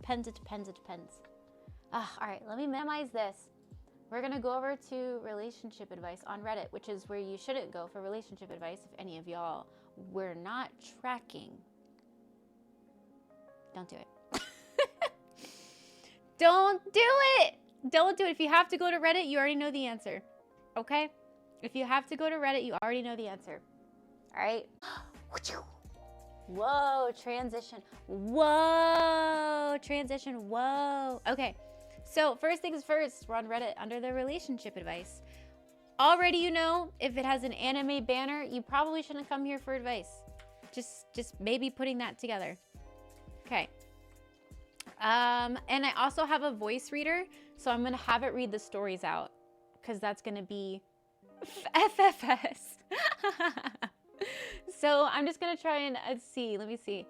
depends, it depends, it depends. All right, let me minimize this. We're gonna go over to relationship advice on Reddit, which is where you shouldn't go for relationship advice if any of y'all were not tracking. Don't do it. Don't do it. Don't do it. If you have to go to Reddit, you already know the answer. Okay? If you have to go to Reddit, you already know the answer. All right? Whoa, transition. Whoa, transition. Whoa. Okay. So first things first, we're on Reddit under the relationship advice. Already you know, if it has an anime banner, you probably shouldn't come here for advice. Just maybe putting that together. Okay. And I also have a voice reader, so I'm gonna have it read the stories out because that's gonna be FFS. So I'm just gonna try and see. Let me see.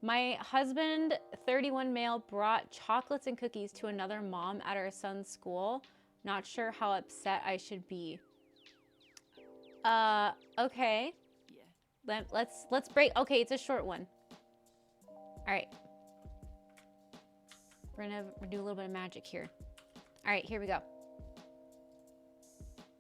My husband, 31 male, brought chocolates and cookies to another mom at our son's school. Not sure how upset I should be. Okay. Yeah. Let's break. Okay, it's a short one. All right. We're gonna do a little bit of magic here. All right, here we go.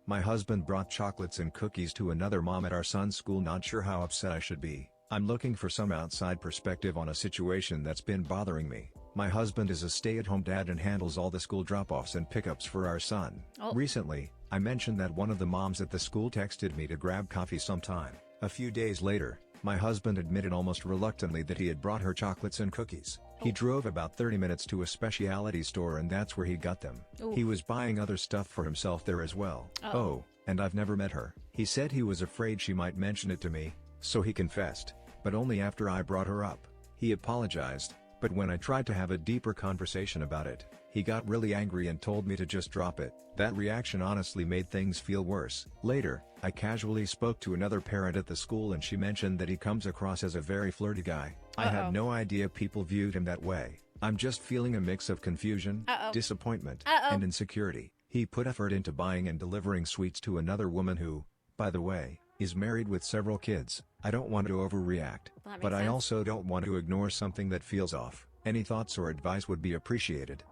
My husband brought chocolates and cookies to another mom at our son's school. Not sure how upset I should be. I'm looking for some outside perspective on a situation that's been bothering me. My husband is a stay-at-home dad and handles all the school drop-offs and pickups for our son. Recently, I mentioned that one of the moms at the school texted me to grab coffee sometime. A few days later, my husband admitted almost reluctantly that he had brought her chocolates and cookies. He drove about 30 minutes to a specialty store and that's where he got them. He was buying other stuff for himself there as well. Oh, and I've never met her. He said he was afraid she might mention it to me, so he confessed, but only after I brought her up. He apologized, but when I tried to have a deeper conversation about it, he got really angry and told me to just drop it. That reaction honestly made things feel worse. Later, I casually spoke to another parent at the school and she mentioned that he comes across as a very flirty guy. I had no idea people viewed him that way. I'm just feeling a mix of confusion, disappointment, and insecurity. He put effort into buying and delivering sweets to another woman who, by the way, is married with several kids. I don't want to overreact, but I also don't want to ignore something that feels off. Any thoughts or advice would be appreciated.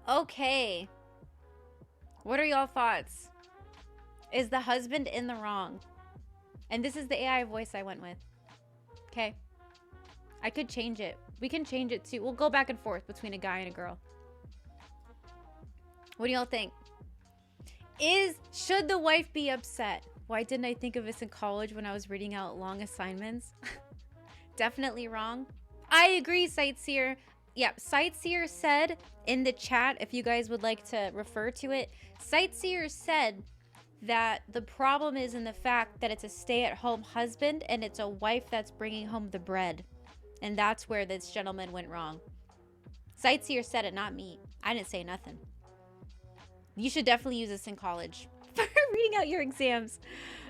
Okay. What are y'all thoughts? Is the husband in the wrong? And this is the AI voice I went with. Okay. I could change it. We can change it too. We'll go back and forth between a guy and a girl. What do y'all think? Should the wife be upset? Why didn't I think of this in college when I was reading out long assignments? Definitely wrong. I agree, Sightseer. Yeah, Sightseer said in the chat, if you guys would like to refer to it, Sightseer said that the problem is in the fact that it's a stay-at-home husband and it's a wife that's bringing home the bread. And that's where this gentleman went wrong. Sightseer said it, not me. I didn't say nothing. You should definitely use this in college for reading out your exams.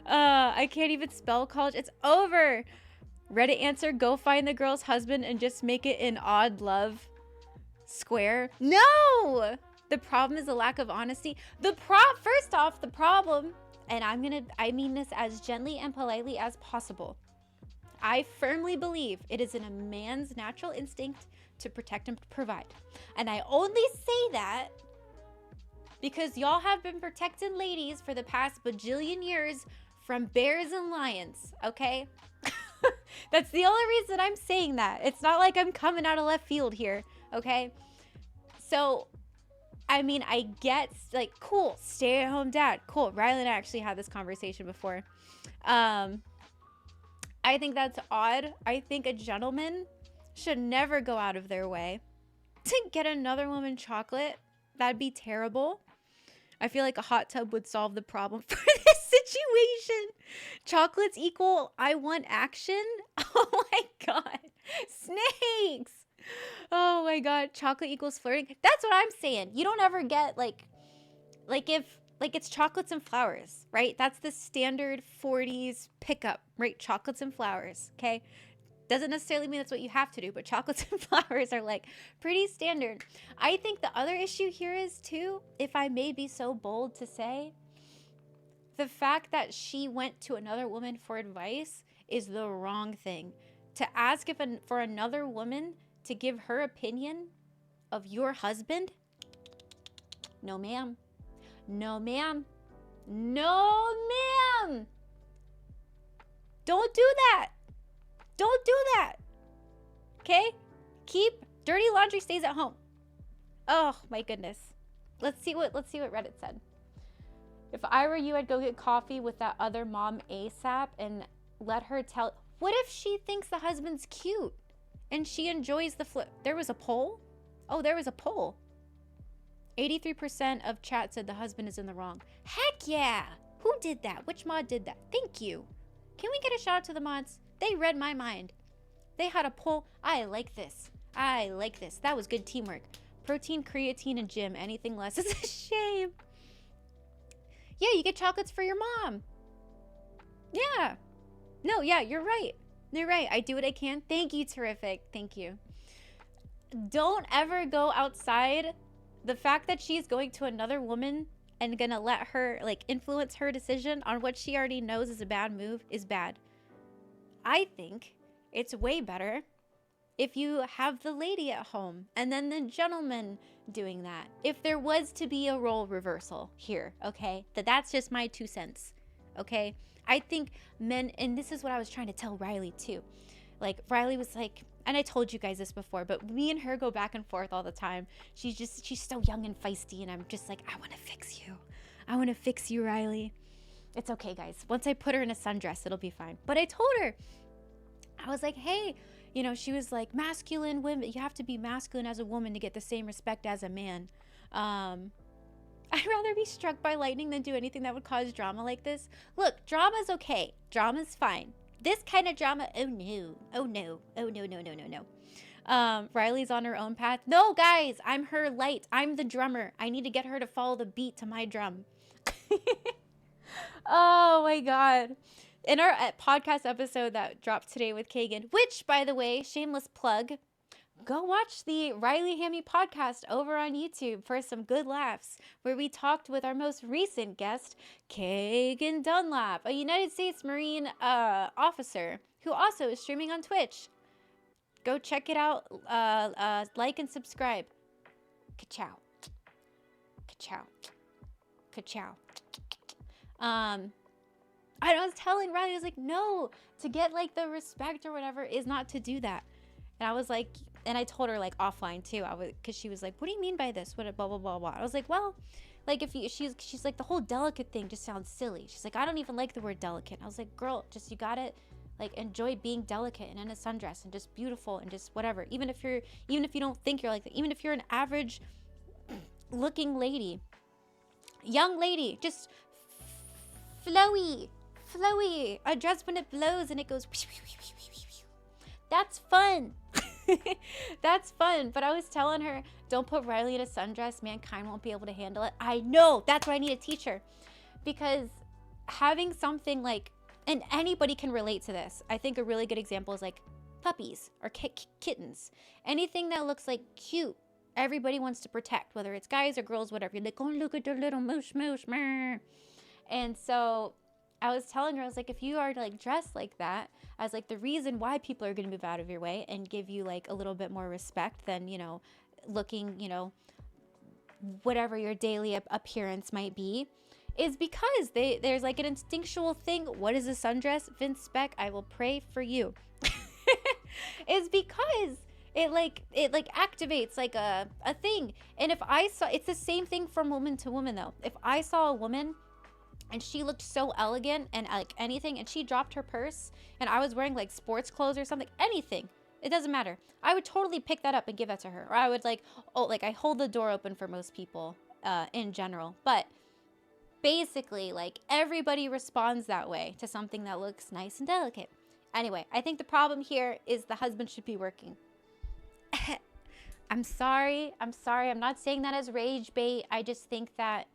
I can't even spell college. It's over. Reddit answer, go find the girl's husband and just make it an odd love square. No! The problem is a lack of honesty. First off, the problem, and I mean this as gently and politely as possible. I firmly believe it is in a man's natural instinct to protect and provide. And I only say that because y'all have been protecting ladies for the past bajillion years from bears and lions, okay? That's the only reason I'm saying that. It's not like I'm coming out of left field here, okay? So, I mean, I get, like, cool, stay-at-home dad. Cool. Riley and I actually had this conversation before. I think that's odd. I think a gentleman should never go out of their way to get another woman chocolate. That'd be terrible. I feel like a hot tub would solve the problem for this situation. Chocolates equal I want action. Oh my god. Snakes. Oh my god. Chocolate equals flirting. That's what I'm saying. You don't ever get like it's chocolates and flowers, right? That's the standard 40s pickup, right? Chocolates and flowers, okay? Doesn't necessarily mean that's what you have to do, but chocolates and flowers are like pretty standard. I think the other issue here is too, if I may be so bold to say, the fact that she went to another woman for advice is the wrong thing. To ask for another woman to give her opinion of your husband? No, ma'am. No, ma'am. No, ma'am. Don't do that. Don't do that. Okay? Keep dirty laundry stays at home. Oh my goodness. Let's see what Reddit said. If I were you, I'd go get coffee with that other mom ASAP and let her tell. What if she thinks the husband's cute and she enjoys the flip? There was a poll? Oh, there was a poll. 83% of chat said the husband is in the wrong. Heck yeah! Who did that? Which mod did that? Thank you. Can we get a shout out to the mods? They read my mind. They had a poll. I like this. I like this. That was good teamwork. Protein, creatine, and gym. Anything less is a shame. Yeah, you get chocolates for your mom. Yeah. No, yeah, you're right. You're right. I do what I can. Thank you, terrific. Thank you. Don't ever go outside. The fact that she's going to another woman and gonna let her like influence her decision on what she already knows is a bad move is bad. I think it's way better if you have the lady at home and then the gentleman doing that. If there was to be a role reversal here, okay? That's just my 2 cents, okay? I think men, and this is what I was trying to tell Riley too. Like Riley was like, and I told you guys this before, but me and her go back and forth all the time. She's so young and feisty, and I'm just like, I want to fix you. I want to fix you, Riley. It's okay, guys. Once I put her in a sundress, it'll be fine. But I told her, I was like, hey, you know, she was like, masculine women, you have to be masculine as a woman to get the same respect as a man. I'd rather be struck by lightning than do anything that would cause drama like this. Look, drama's okay. Drama's fine. This kind of drama, oh no. Oh no. Oh no, no, no, no, no. Riley's on her own path. No, guys, I'm her light. I'm the drummer. I need to get her to follow the beat to my drum. Oh my God. In our podcast episode that dropped today with Kagan, which, by the way, shameless plug, go watch the Riley Hammy podcast over on YouTube for some good laughs, where we talked with our most recent guest, Kagan Dunlap, a United States Marine officer who also is streaming on Twitch. Go check it out. Like and subscribe. Ka-chow. Ka-chow. Ka-chow. I was telling Riley, I was like, no, to get like the respect or whatever is not to do that. And I was like, and I told her like offline too, because she was like, what do you mean by this? What blah, blah, blah, blah. I was like, well, like if you, she's like, the whole delicate thing just sounds silly. She's like, I don't even like the word delicate. I was like, girl, just, you got it. Like enjoy being delicate and in a sundress and just beautiful and just whatever. Even if you don't think you're like that, even if you're an average looking lady, young lady, just flowy, a dress when it blows and it goes, that's fun. That's fun. But I was telling her, don't put Riley in a sundress. Mankind won't be able to handle it. I know. That's what I need to teach her. Because having something like, and anybody can relate to this. I think a really good example is like puppies or kittens. Anything that looks like cute, everybody wants to protect, whether it's guys or girls, whatever. You're like, oh, look at the little moosh. And so I was telling her, I was like, if you are like dressed like that, I was like, the reason why people are going to move out of your way and give you like a little bit more respect than, you know, looking, you know, whatever your daily appearance might be, is because there's like an instinctual thing. What is a sundress? Vince Speck, I will pray for you. Is because it activates like a thing. And if I saw, it's the same thing from woman to woman though. If I saw a woman and she looked so elegant and like anything, and she dropped her purse and I was wearing like sports clothes or something, anything, it doesn't matter, I would totally pick that up and give that to her. Or I would like, oh, like I hold the door open for most people in general. But basically, like everybody responds that way to something that looks nice and delicate. Anyway, I think the problem here is the husband should be working. I'm sorry. I'm not saying that as rage bait. I just think that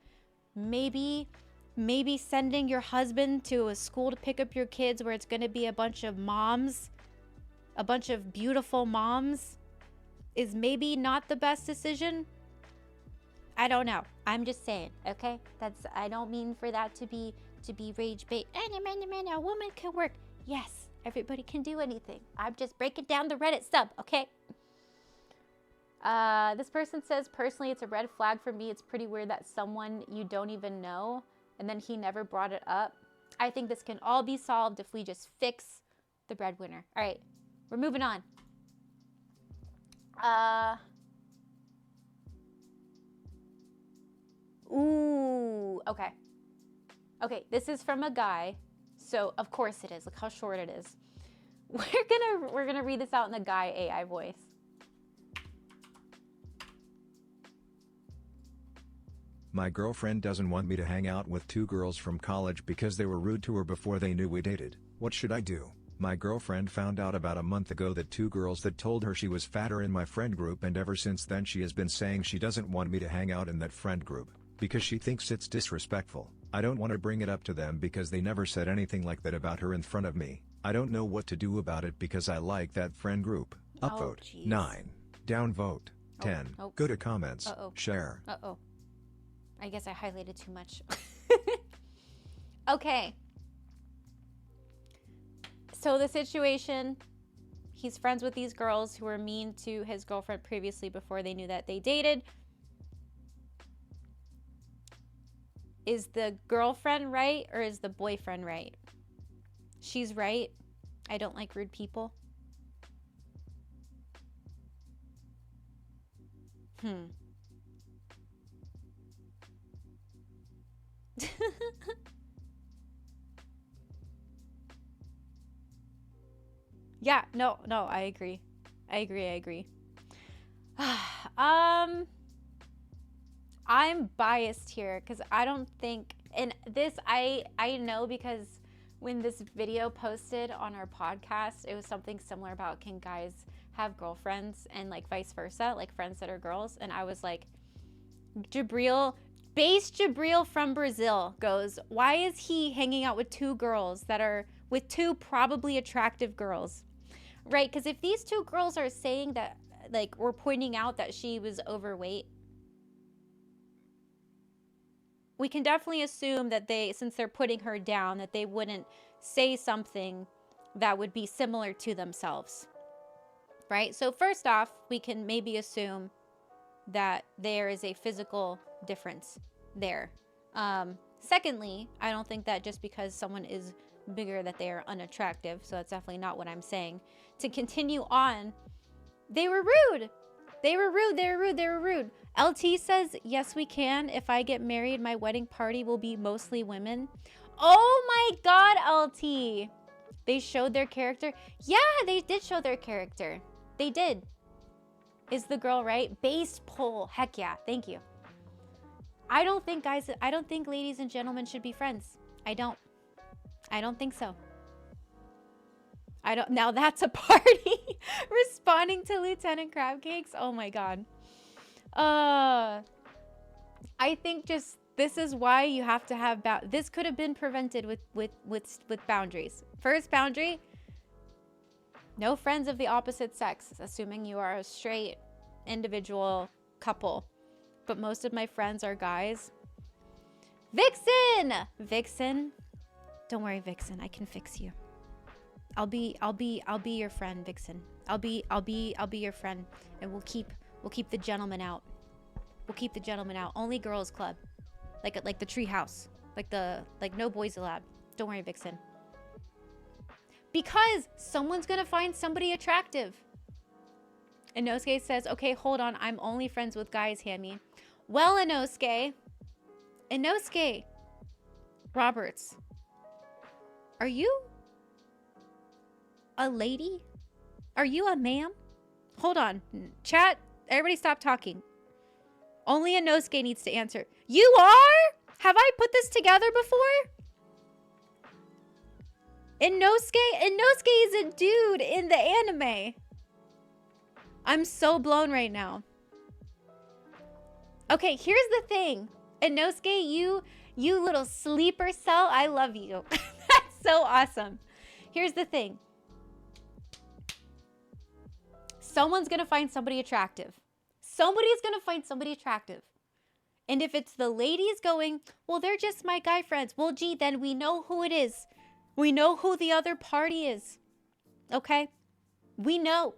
maybe sending your husband to a school to pick up your kids where it's going to be a bunch of moms, a bunch of beautiful moms, is maybe not the best decision. I don't know. I'm just saying, okay? I don't mean for that to be rage bait. A woman can work. Yes, everybody can do anything. I'm just breaking down the Reddit sub, okay? This person says, personally, it's a red flag for me. It's pretty weird that someone you don't even know, and then he never brought it up. I think this can all be solved if we just fix the breadwinner. All right, we're moving on. Ooh, okay. Okay, this is from a guy, so of course it is. Look how short it is. We're gonna read this out in the guy AI voice. My girlfriend doesn't want me to hang out with 2 girls from college because they were rude to her before they knew we dated. What should I do? My girlfriend found out about a month ago that 2 girls that told her she was fatter in my friend group, and ever since then she has been saying she doesn't want me to hang out in that friend group because she thinks it's disrespectful. I don't want to bring it up to them because they never said anything like that about her in front of me. I don't know what to do about it because I like that friend group. Upvote 9. Downvote 10. Go to comments. Share. I guess I highlighted too much. Okay. So the situation, he's friends with these girls who were mean to his girlfriend previously before they knew that they dated. Is the girlfriend right or is the boyfriend right? She's right. I don't like rude people. Yeah, no, I agree. I agree. I'm biased here because I don't think, and this I know because when this video posted on our podcast, it was something similar about can guys have girlfriends and like vice versa, like friends that are girls, and I was like, Jabril from Brazil goes, why is he hanging out with 2 girls that are with 2 probably attractive girls? Right? Because if these 2 girls are saying that, like, we're pointing out that she was overweight, we can definitely assume that they, since they're putting her down, that they wouldn't say something that would be similar to themselves. Right? So first off, we can maybe assume that there is a physical difference there. Secondly, I don't think that just because someone is bigger that they are unattractive. So that's definitely not what I'm saying. To continue on, they were rude. LT says, yes, we can. If I get married, my wedding party will be mostly women. Oh my God, LT. They showed their character. Yeah, they did show their character. They did. Is the girl right? Based poll. Heck yeah. Thank you. I don't think ladies and gentlemen should be friends. I don't think so. Now that's a party. Responding to Lieutenant Crab Cakes. Oh my God. I think just this is why you have to have this could have been prevented with boundaries. First boundary, no friends of the opposite sex, assuming you are a straight individual couple. But most of my friends are guys. Vixen. Don't worry, Vixen. I can fix you. I'll be your friend, Vixen. I'll be your friend, and we'll keep the gentlemen out. Only girls club, like the tree house, like no boys allowed. Don't worry, Vixen. Because someone's gonna find somebody attractive. Inosuke says, okay, hold on. I'm only friends with guys, Hammy. Well, Inosuke Roberts, are you a lady? Are you a ma'am? Hold on. Chat, everybody stop talking. Only Inosuke needs to answer. You are? Have I put this together before? Inosuke is a dude in the anime. I'm so blown right now. Okay, here's the thing. Inosuke, you little sleeper cell, I love you. That's so awesome. Here's the thing. Someone's going to find somebody attractive. Somebody's going to find somebody attractive. And if it's the ladies going, well, they're just my guy friends. Well, gee, then we know who it is. We know who the other party is. Okay? We know.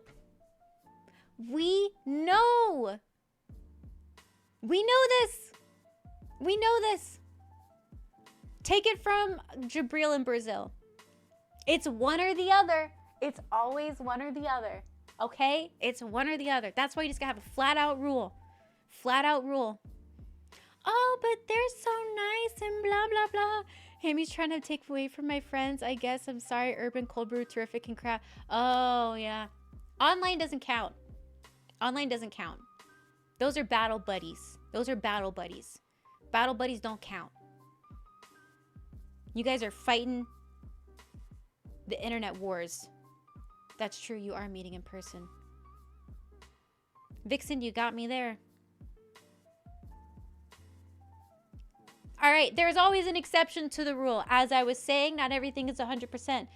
know. We know this. We know this. Take it from Jabril in Brazil. It's one or the other. It's always one or the other. Okay? It's one or the other. That's why you just gotta have a flat out rule. Flat out rule. Oh, but they're so nice and blah, blah, blah. Hammy's trying to take away from my friends. I guess. I'm sorry. Urban, cold brew, terrific, and crap. Oh, yeah. Online doesn't count. Online doesn't count. Those are battle buddies. Those are battle buddies. Battle buddies don't count. You guys are fighting the internet wars. That's true. You are meeting in person. Vixen, you got me there. All right, there's always an exception to the rule. As I was saying, not everything is 100%.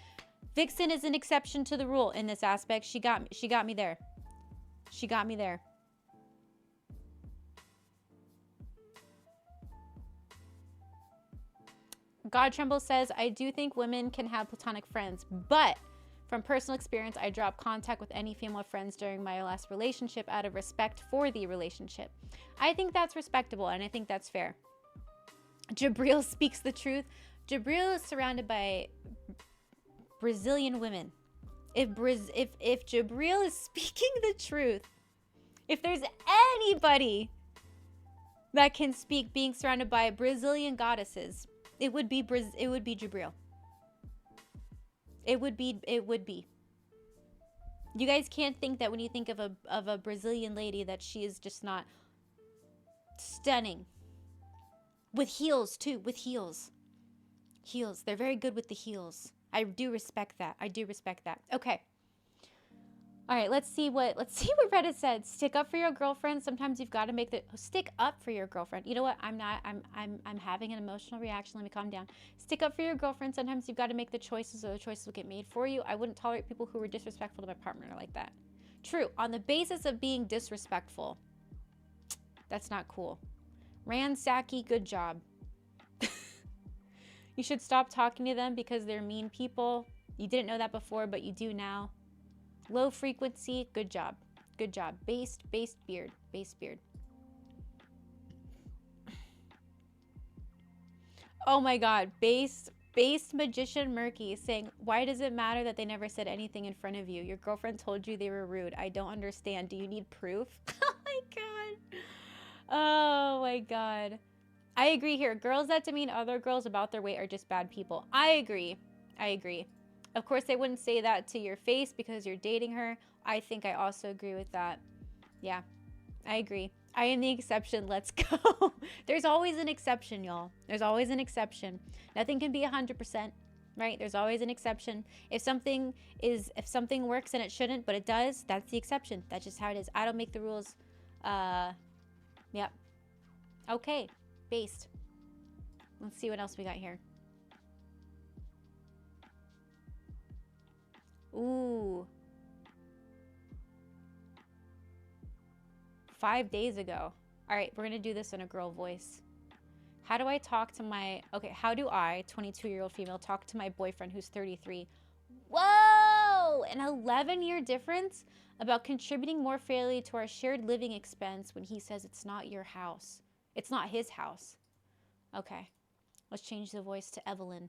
Vixen is an exception to the rule in this aspect. She got me there. She got me there. God Tremble says, I do think women can have platonic friends, but from personal experience, I dropped contact with any female friends during my last relationship out of respect for the relationship. I think that's respectable, and I think that's fair. Jabril speaks the truth. Jabril is surrounded by Brazilian women. If Jabril is speaking the truth, if there's anybody that can speak being surrounded by Brazilian goddesses, it would be Jabril. It would be. You guys can't think that when you think of a Brazilian lady that she is just not stunning. With heels, too. With heels. Heels. They're very good with the heels. I do respect that. I do respect that. Okay. All right, let's see what Reddit said. Stick up for your girlfriend. Sometimes you've got to make the stick up for your girlfriend. You know what? I'm having an emotional reaction. Let me calm down. Stick up for your girlfriend. Sometimes you've got to make the choices, or the choices will get made for you. I wouldn't tolerate people who were disrespectful to my partner like that. True. On the basis of being disrespectful. That's not cool. Ransaki, good job. You should stop talking to them because they're mean people. You didn't know that before, but you do now. Low frequency, good job. Good job. Based beard. Based beard. Oh my god. Based magician Murky saying, why does it matter that they never said anything in front of you? Your girlfriend told you they were rude. I don't understand. Do you need proof? Oh my god. Oh my god. I agree here. Girls that demean other girls about their weight are just bad people. I agree. I agree. Of course, they wouldn't say that to your face because you're dating her. I think I also agree with that. Yeah, I agree. I am the exception. Let's go. There's always an exception, y'all. There's always an exception. Nothing can be 100%, right? There's always an exception. If something works and it shouldn't, but it does, that's the exception. That's just how it is. I don't make the rules. Yep. Okay. Based. Let's see what else we got here. Ooh. 5 days ago. All right, we're going to do this in a girl voice. How do I talk to my... Okay, how do I, 22-year-old female, talk to my boyfriend who's 33? Whoa! An 11-year difference about contributing more fairly to our shared living expense when he says it's not your house. It's not his house. Okay. Let's change the voice to Evelyn.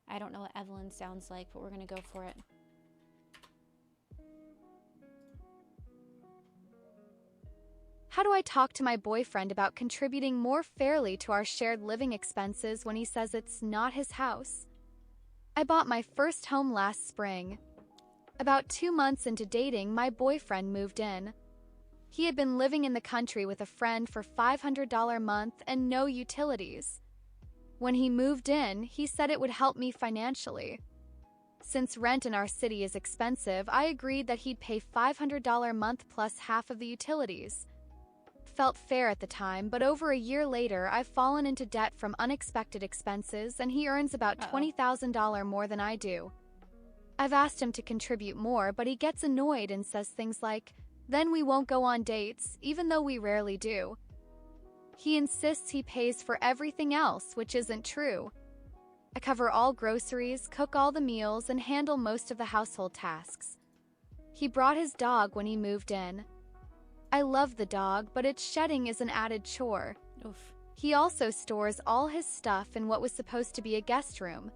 I don't know what Evelyn sounds like, but we're going to go for it. How do I talk to my boyfriend about contributing more fairly to our shared living expenses when he says it's not his house? I bought my first home last spring. About 2 months into dating, my boyfriend moved in. He had been living in the country with a friend for $500 a month and no utilities. When he moved in, he said it would help me financially. Since rent in our city is expensive, I agreed that he'd pay $500 a month plus half of the utilities. Felt fair at the time, but over a year later, I've fallen into debt from unexpected expenses and he earns about $20,000 more than I do. I've asked him to contribute more, but he gets annoyed and says things like, "Then we won't go on dates, even though we rarely do." He insists he pays for everything else, which isn't true. I cover all groceries, cook all the meals, and handle most of the household tasks. He brought his dog when he moved in. I love the dog, but its shedding is an added chore. Oof. He also stores all his stuff in what was supposed to be a guest room.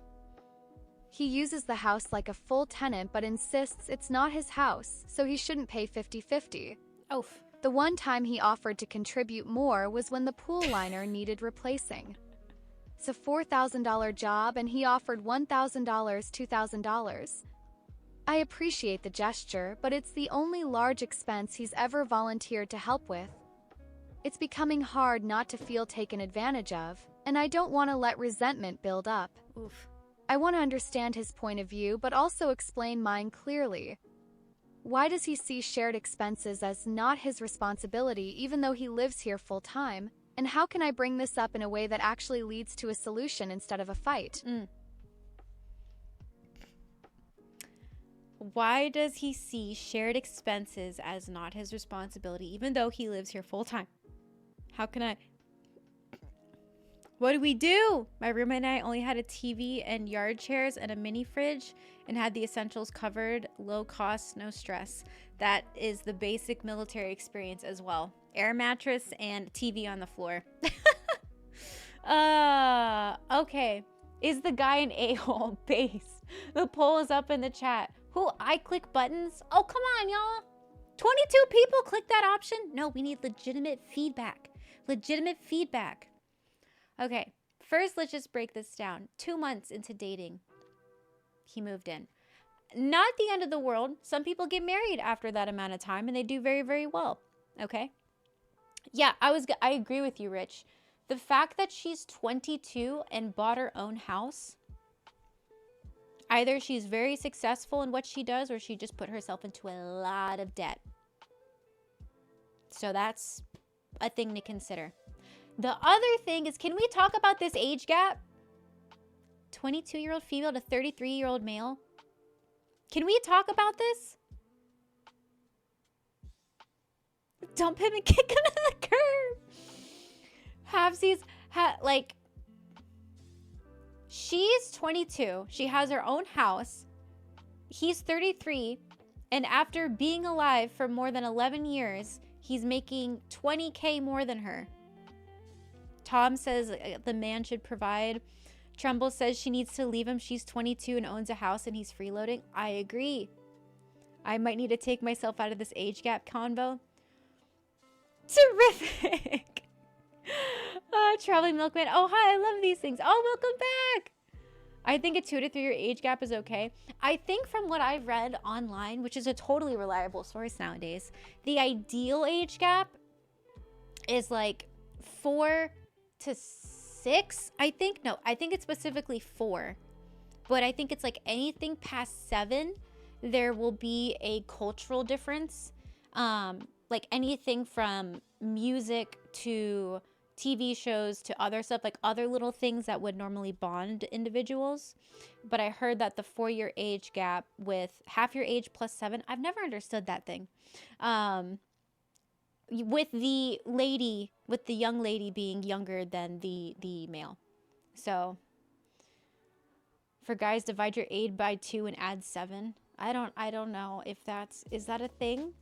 He uses the house like a full tenant but insists it's not his house, so he shouldn't pay 50-50. Oof. The one time he offered to contribute more was when the pool liner needed replacing. It's a $4,000 job and he offered $1,000, $2,000. I appreciate the gesture, but it's the only large expense he's ever volunteered to help with. It's becoming hard not to feel taken advantage of, and I don't want to let resentment build up. Oof. I want to understand his point of view, but also explain mine clearly. Why does he see shared expenses as not his responsibility even though he lives here full-time? And how can I bring this up in a way that actually leads to a solution instead of a fight? Why does he see shared expenses as not his responsibility even though he lives here full-time? How can I... What do we do? My roommate and I only had a TV and yard chairs and a mini fridge and had the essentials covered. Low cost, no stress. That is the basic military experience as well. Air mattress and TV on the floor. Okay. Is the guy an a-hole? Base. The poll is up in the chat. Who I click buttons? Oh, come on, y'all. 22 people click that option? No, we need legitimate feedback. Legitimate feedback. Okay, first let's just break this down. 2 months into dating, he moved in. Not the end of the world. Some people get married after that amount of time and they do very, very well. Okay? Yeah, I agree with you, Rich. The fact that she's 22 and bought her own house, either she's very successful in what she does or she just put herself into a lot of debt. So that's a thing to consider. The other thing is, can we talk about this age gap? 22-year-old female to 33-year-old male. Can we talk about this? Dump him and kick him to the curb. Halvesies, like, she's 22. She has her own house. He's 33. And after being alive for more than 11 years, he's making $20K more than her. Tom says the man should provide. Trumbull says she needs to leave him. She's 22 and owns a house and he's freeloading. I agree. I might need to take myself out of this age gap convo. Terrific. Traveling Milkman. Oh, hi. I love these things. Oh, welcome back. I think a 2 to 3 year age gap is okay. I think from what I've read online, which is a totally reliable source nowadays, the ideal age gap is like 4 to 6, I think. No, I think it's specifically 4. But I think it's like anything past 7, there will be a cultural difference. Like anything from music to TV shows to other stuff, like other little things that would normally bond individuals. But I heard that the 4-year age gap with half your age plus 7, I've never understood that thing. With the young lady being younger than the male. So for guys, divide your age by 2 and add 7. I don't know if is that a thing?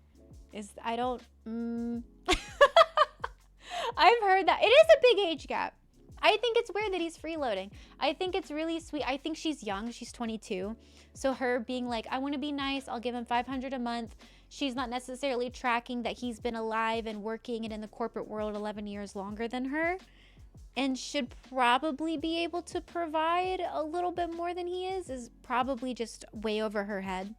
I've heard that. It is a big age gap. I think it's weird that he's freeloading. I think it's really sweet. I think she's young. She's 22. So her being like, I want to be nice. I'll give him $500 a month. She's not necessarily tracking that he's been alive and working and in the corporate world 11 years longer than her and should probably be able to provide a little bit more than he is probably just way over her head.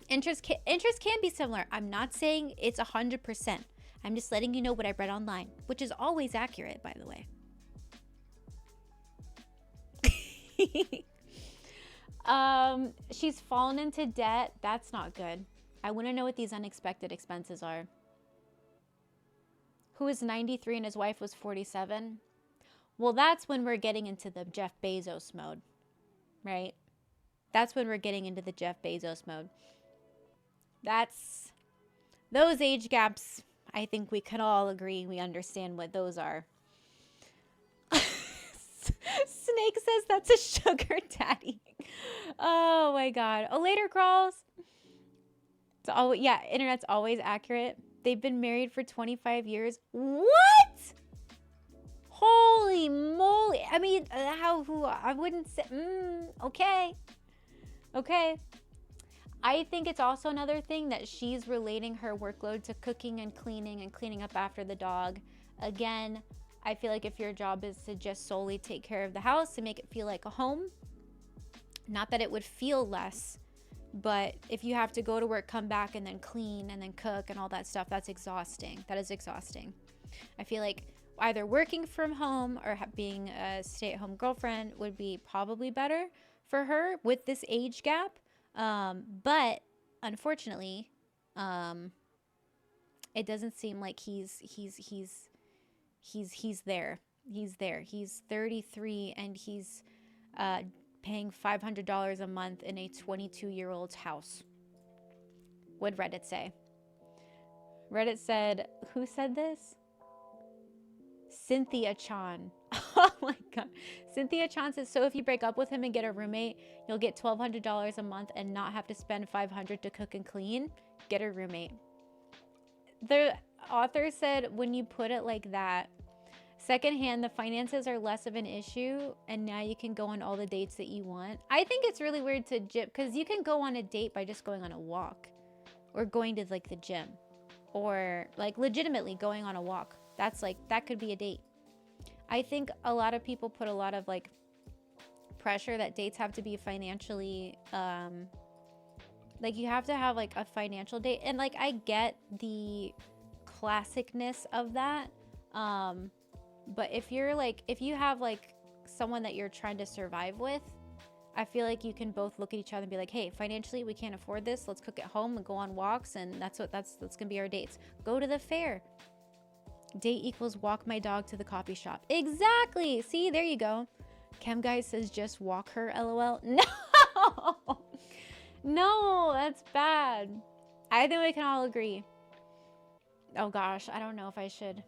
Interest can be similar. I'm not saying it's 100%. I'm just letting you know what I read online, which is always accurate, by the way. She's fallen into debt. That's not good. I want to know what these unexpected expenses are. Who is 93 and his wife was 47? Well, that's when we're getting into the Jeff Bezos mode, right? That's when we're getting into the Jeff Bezos mode. Those age gaps, I think we can all agree we understand what those are. Snake says that's a sugar daddy. Oh my God. Oh, later, Crawls. It's always, yeah, internet's always accurate. They've been married for 25 years. What? Holy moly. I mean, I wouldn't say, okay. Okay. I think it's also another thing that she's relating her workload to cooking and cleaning up after the dog. Again, I feel like if your job is to just solely take care of the house and make it feel like a home, not that it would feel less, but if you have to go to work, come back, and then clean and then cook and all that stuff, that's exhausting. That is exhausting. I feel like either working from home or being a stay-at-home girlfriend would be probably better for her with this age gap. But unfortunately, it doesn't seem like he's there. He's there. He's 33 and he's paying $500 a month in a 22-year-old's house. What'd Reddit say? Reddit said, who said this? Cynthia Chan. Oh my God. Cynthia Chan says, so if you break up with him and get a roommate, you'll get $1,200 a month and not have to spend $500 to cook and clean. Get a roommate. The author said, when you put it like that, secondhand, the finances are less of an issue, and now you can go on all the dates that you want. I think it's really weird to because you can go on a date by just going on a walk or going to like the gym or like legitimately going on a walk. That's like, that could be a date. I think a lot of people put a lot of like pressure that dates have to be financially, like you have to have like a financial date. And like, I get the classicness of that. But if you're like, if you have like someone that you're trying to survive with, I feel like you can both look at each other and be like, hey, financially, we can't afford this. Let's cook at home and go on walks. And that's gonna be our dates. Go to the fair. Date equals walk my dog to the coffee shop. Exactly. See, there you go. Chem Guy says just walk her, LOL. No, no, that's bad. I think we can all agree. Oh gosh, I don't know if I should.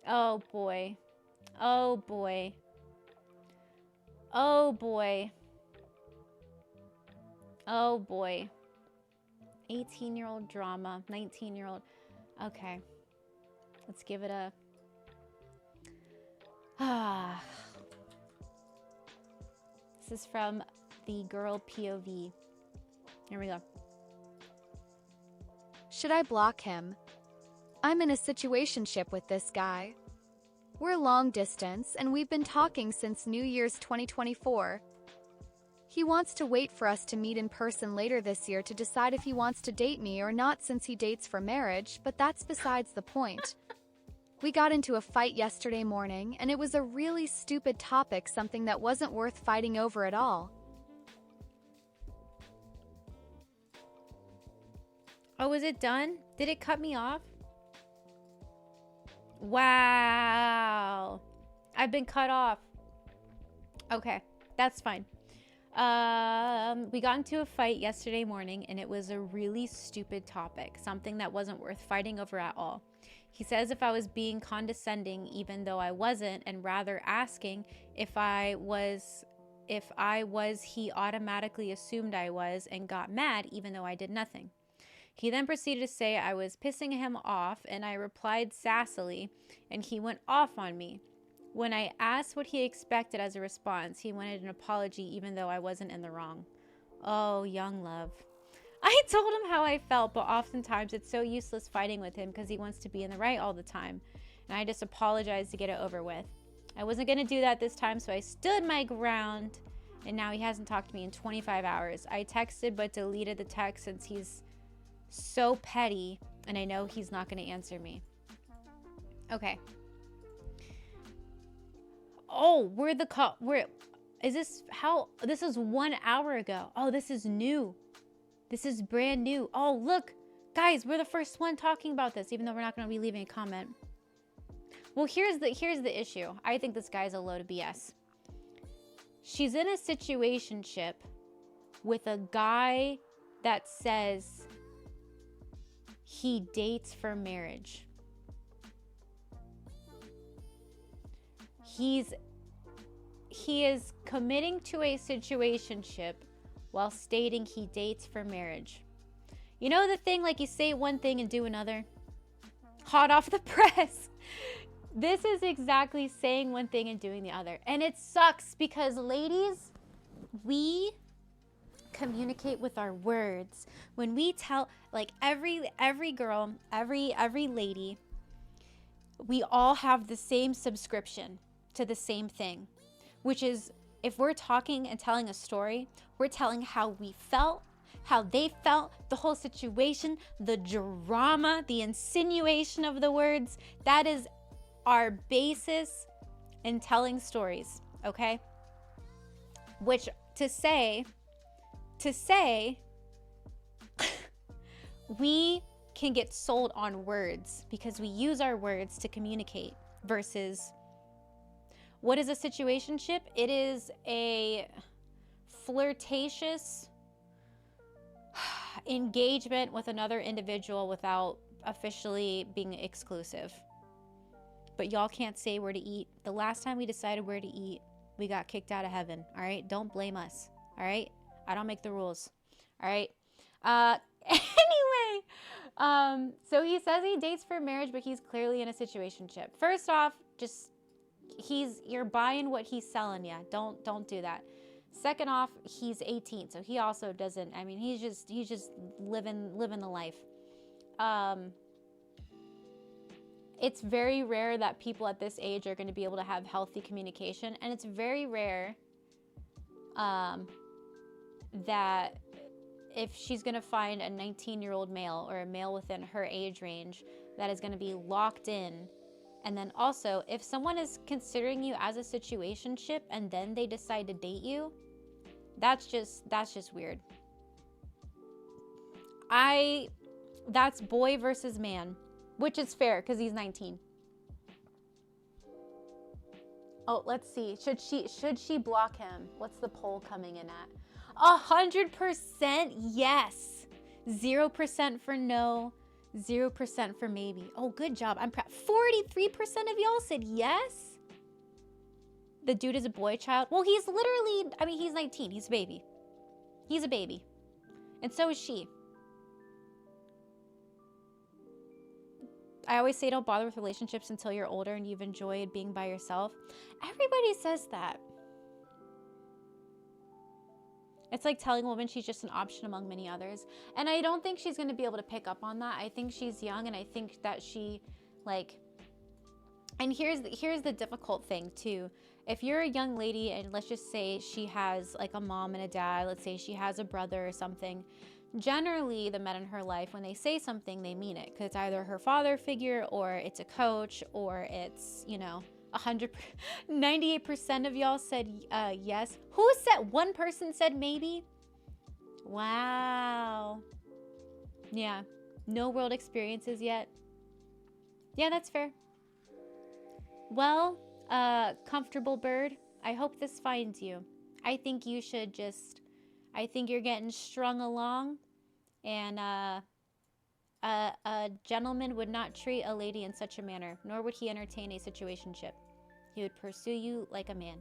Oh boy. Oh boy. Oh boy. Oh boy. 18-year-old drama, 19-year-old. Okay. Let's give it a... This is from the girl POV. Here we go. Should I block him? I'm in a situationship with this guy. We're long distance, and we've been talking since New Year's 2024. He wants to wait for us to meet in person later this year to decide if he wants to date me or not, since he dates for marriage, but that's besides the point. We got into a fight yesterday morning, and it was a really stupid topic, something that wasn't worth fighting over at all. Oh, is it done? Did it cut me off? Wow. I've been cut off. Okay, that's fine. We got into a fight yesterday morning, and it was a really stupid topic, something that wasn't worth fighting over at all. He says if I was being condescending, even though I wasn't, and rather asking if I was, he automatically assumed I was and got mad even though I did nothing. He then proceeded to say I was pissing him off, and I replied sassily, and he went off on me. When I asked what he expected as a response, he wanted an apology even though I wasn't in the wrong. Oh, young love. I told him how I felt, but oftentimes it's so useless fighting with him because he wants to be in the right all the time. And I just apologized to get it over with. I wasn't going to do that this time, so I stood my ground, and now he hasn't talked to me in 25 hours. I texted but deleted the text since he's so petty, and I know he's not going to answer me. Okay. Oh, this is 1 hour ago. Oh, this is new. This is brand new. Oh, look. Guys, we're the first one talking about this, even though we're not going to be leaving a comment. Well, here's the issue. I think this guy's a load of BS. She's in a situationship with a guy that says he dates for marriage. He is committing to a situationship while stating he dates for marriage. You know the thing, like you say one thing and do another? Hot off the press. This is exactly saying one thing and doing the other. And it sucks because ladies, we communicate with our words. When we tell, like every girl, every lady, we all have the same subscription to the same thing, which is if we're talking and telling a story, we're telling how we felt, how they felt, the whole situation, the drama, the insinuation of the words. That is our basis in telling stories, okay? Which to say we can get sold on words because we use our words to communicate versus what is a situationship? It is a flirtatious engagement with another individual without officially being exclusive. But y'all can't say where to eat. The last time we decided where to eat, we got kicked out of heaven, all right? Don't blame us, all right? I don't make the rules, all right? Anyway, so he says he dates for marriage, but he's clearly in a situationship. First off, just you're buying what he's selling you. Don't do that. Second off, he's 18, so he also doesn't. I mean, he's just living the life. It's very rare that people at this age are going to be able to have healthy communication, and it's very rare that if she's going to find a 19-year-old male or a male within her age range that is going to be locked in. And then also, if someone is considering you as a situationship and then they decide to date you, that's just weird. That's boy versus man, which is fair because he's 19. Oh, let's see. Should she block him? What's the poll coming in at? 100% yes. 0% for no. 0% for maybe. Oh, good job. I'm proud. 43% of y'all said yes. The dude is a boy child. Well, he's literally, I mean, he's 19. He's a baby. He's a baby. And so is she. I always say don't bother with relationships until you're older and you've enjoyed being by yourself. Everybody says that. It's like telling a woman she's just an option among many others. And I don't think she's going to be able to pick up on that. I think she's young, and I think that she, like, and here's the difficult thing too. If you're a young lady and let's just say she has like a mom and a dad, let's say she has a brother or something, generally the men in her life, when they say something, they mean it, because it's either her father figure or it's a coach or it's, you know, 98% of y'all said yes. Who said, one person said maybe? Wow. Yeah. No world experiences yet. Yeah, that's fair. Well, comfortable bird, I hope this finds you. I think you should just, I think you're getting strung along, and a gentleman would not treat a lady in such a manner, nor would he entertain a situationship. He would pursue you like a man.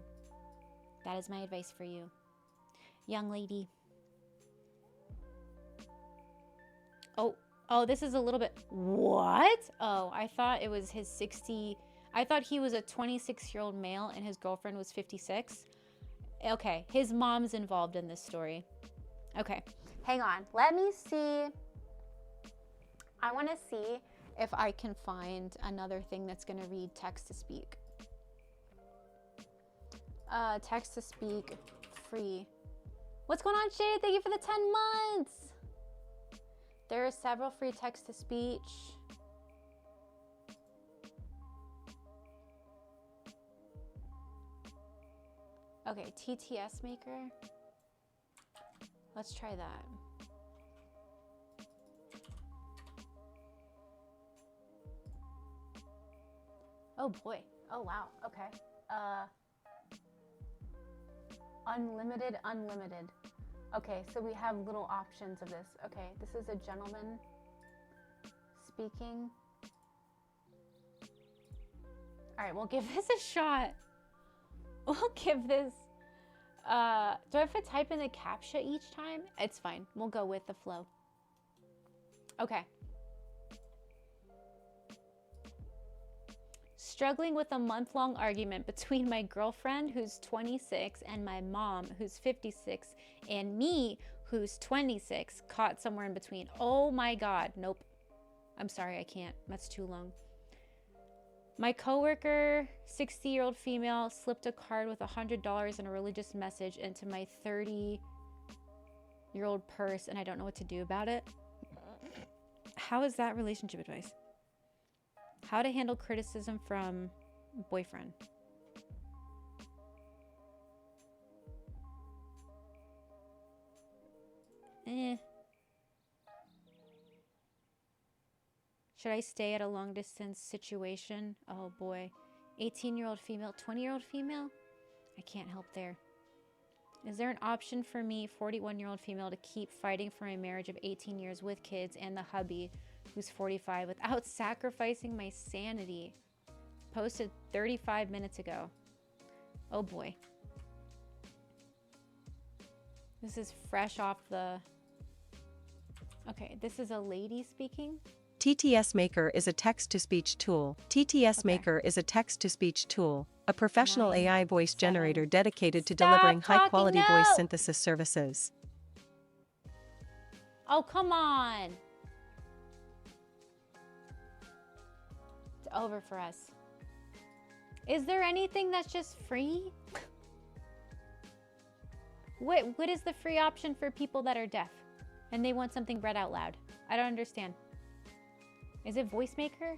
That is my advice for you, young lady. Oh, this is a little bit, what? Oh, I thought it was his 60, I thought he was a 26-year-old male and his girlfriend was 56. Okay, his mom's involved in this story. Okay, hang on. Let me see. I want to see if I can find another thing that's going to read text to speak. Text to speak free. What's going on, Shade? Thank you for the 10 months. There are several free text to speech. Okay, TTS maker. Let's try that. Oh boy. Oh wow. Okay. Unlimited. Okay, so we have little options of this. Okay, this is a gentleman speaking. All right, we'll give this a shot. We'll give this, do I have to type in the CAPTCHA each time? It's fine. We'll go with the flow. Okay. Struggling with a month-long argument between my girlfriend, who's 26, and my mom, who's 56, and me, who's 26, caught somewhere in between. Oh my God. Nope. I'm sorry, I can't. That's too long. My coworker, 60-year-old female, slipped a card with $100 and a religious message into my 30-year-old purse, and I don't know what to do about it. How is that relationship advice? How to handle criticism from boyfriend. Should I stay at a long distance situation? Oh boy. 18-year-old female, 20-year-old female? I can't help there. Is there an option for me, 41-year-old female, to keep fighting for my marriage of 18 years with kids and the hubby, who's 45, without sacrificing my sanity? Posted 35 minutes ago. Oh boy. This is fresh off the... Okay, this is a lady speaking. TTS Maker is a text-to-speech tool. TTS Okay. Maker is a text-to-speech tool, a professional 9, AI voice 7. generator dedicated to Stop delivering talking, high-quality no! voice synthesis services. Oh, come on. It's over for us. Is there anything that's just free? What is the free option for people that are deaf and they want something read out loud? I don't understand. Is it Voice Maker?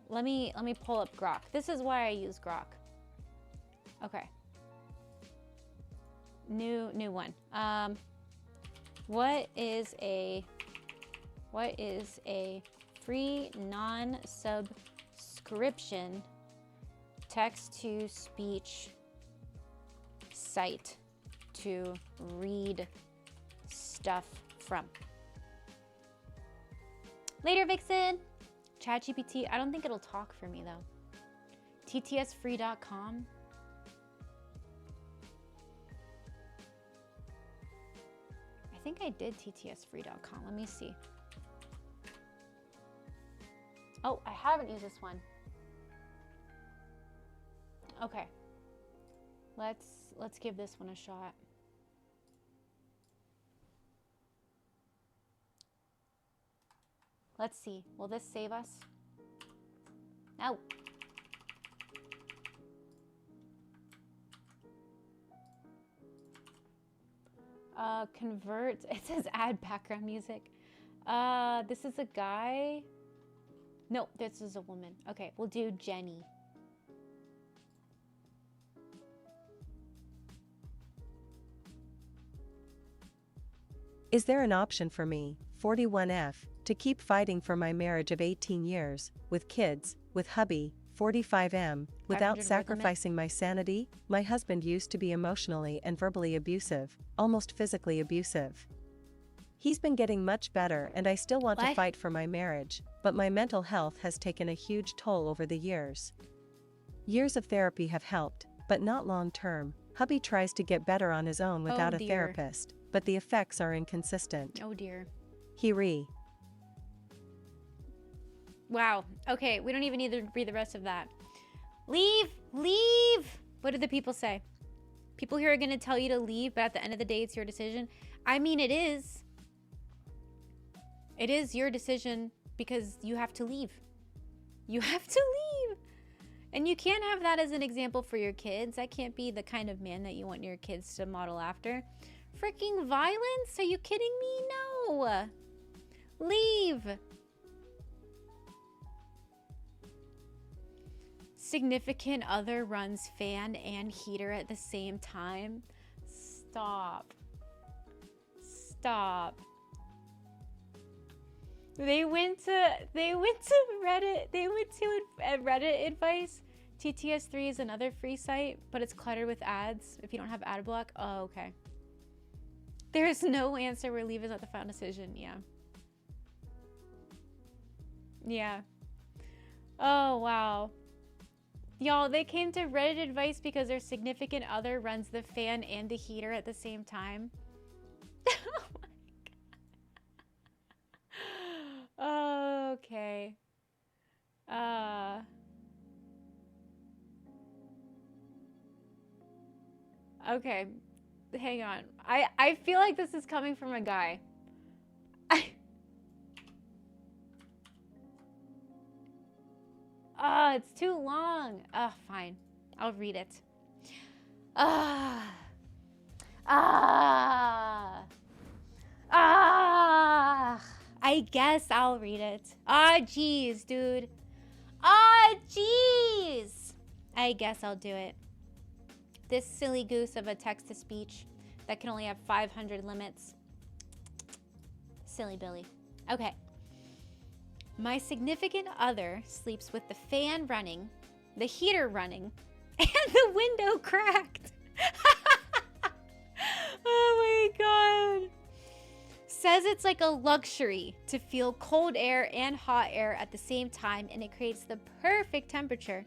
Let me pull up Grok. This is why I use Grok. Okay. New one. What is a free non-subscription text-to-speech site to read stuff from? Later, Vixen. ChatGPT. I don't think it'll talk for me though. ttsfree.com. I think I did ttsfree.com. Let me see. Oh, I haven't used this one. Okay. Let's give this one a shot. Let's see. Will this save us? No. Convert. It says add background music. This is a guy. No, this is a woman. Okay, we'll do Jenny. Is there an option for me, 41F, to keep fighting for my marriage of 18 years, with kids, with hubby, 45M, without 500 word sacrificing my sanity? My husband used to be emotionally and verbally abusive, almost physically abusive. He's been getting much better and I still want to What? fight for my marriage, but my mental health has taken a huge toll over the years. Years of therapy have helped, but not long term. Hubby tries to get better on his own without a dear. therapist, but the effects are inconsistent. Oh dear. Wow. Okay, we don't even need to read the rest of that. Leave! Leave! What do the people say? People here are going to tell you to leave, but at the end of the day, it's your decision. I mean, it is. It is your decision because you have to leave. You have to leave. And you can't have that as an example for your kids. That can't be the kind of man that you want your kids to model after. Freaking violence? Are you kidding me? No. Leave. Significant other runs fan and heater at the same time. Stop. Stop. They went to Reddit. They went to Reddit advice. TTS3 is another free site, but it's cluttered with ads if you don't have ad block. Oh, okay. There's no answer where leave is not the final decision. Yeah. Yeah. Oh, wow. Y'all, they came to Reddit advice because their significant other runs the fan and the heater at the same time. Okay. Uh okay. Hang on. I feel like this is coming from a guy. It's too long. Fine. I'll read it. Ah. Ah. Ah. I guess I'll read it. Jeez, dude. Jeez. I guess I'll do it. This silly goose of a text-to-speech that can only have 500 limits. Silly Billy. Okay. My significant other sleeps with the fan running, the heater running, and the window cracked. Oh my God. Says it's like a luxury to feel cold air and hot air at the same time, and it creates the perfect temperature.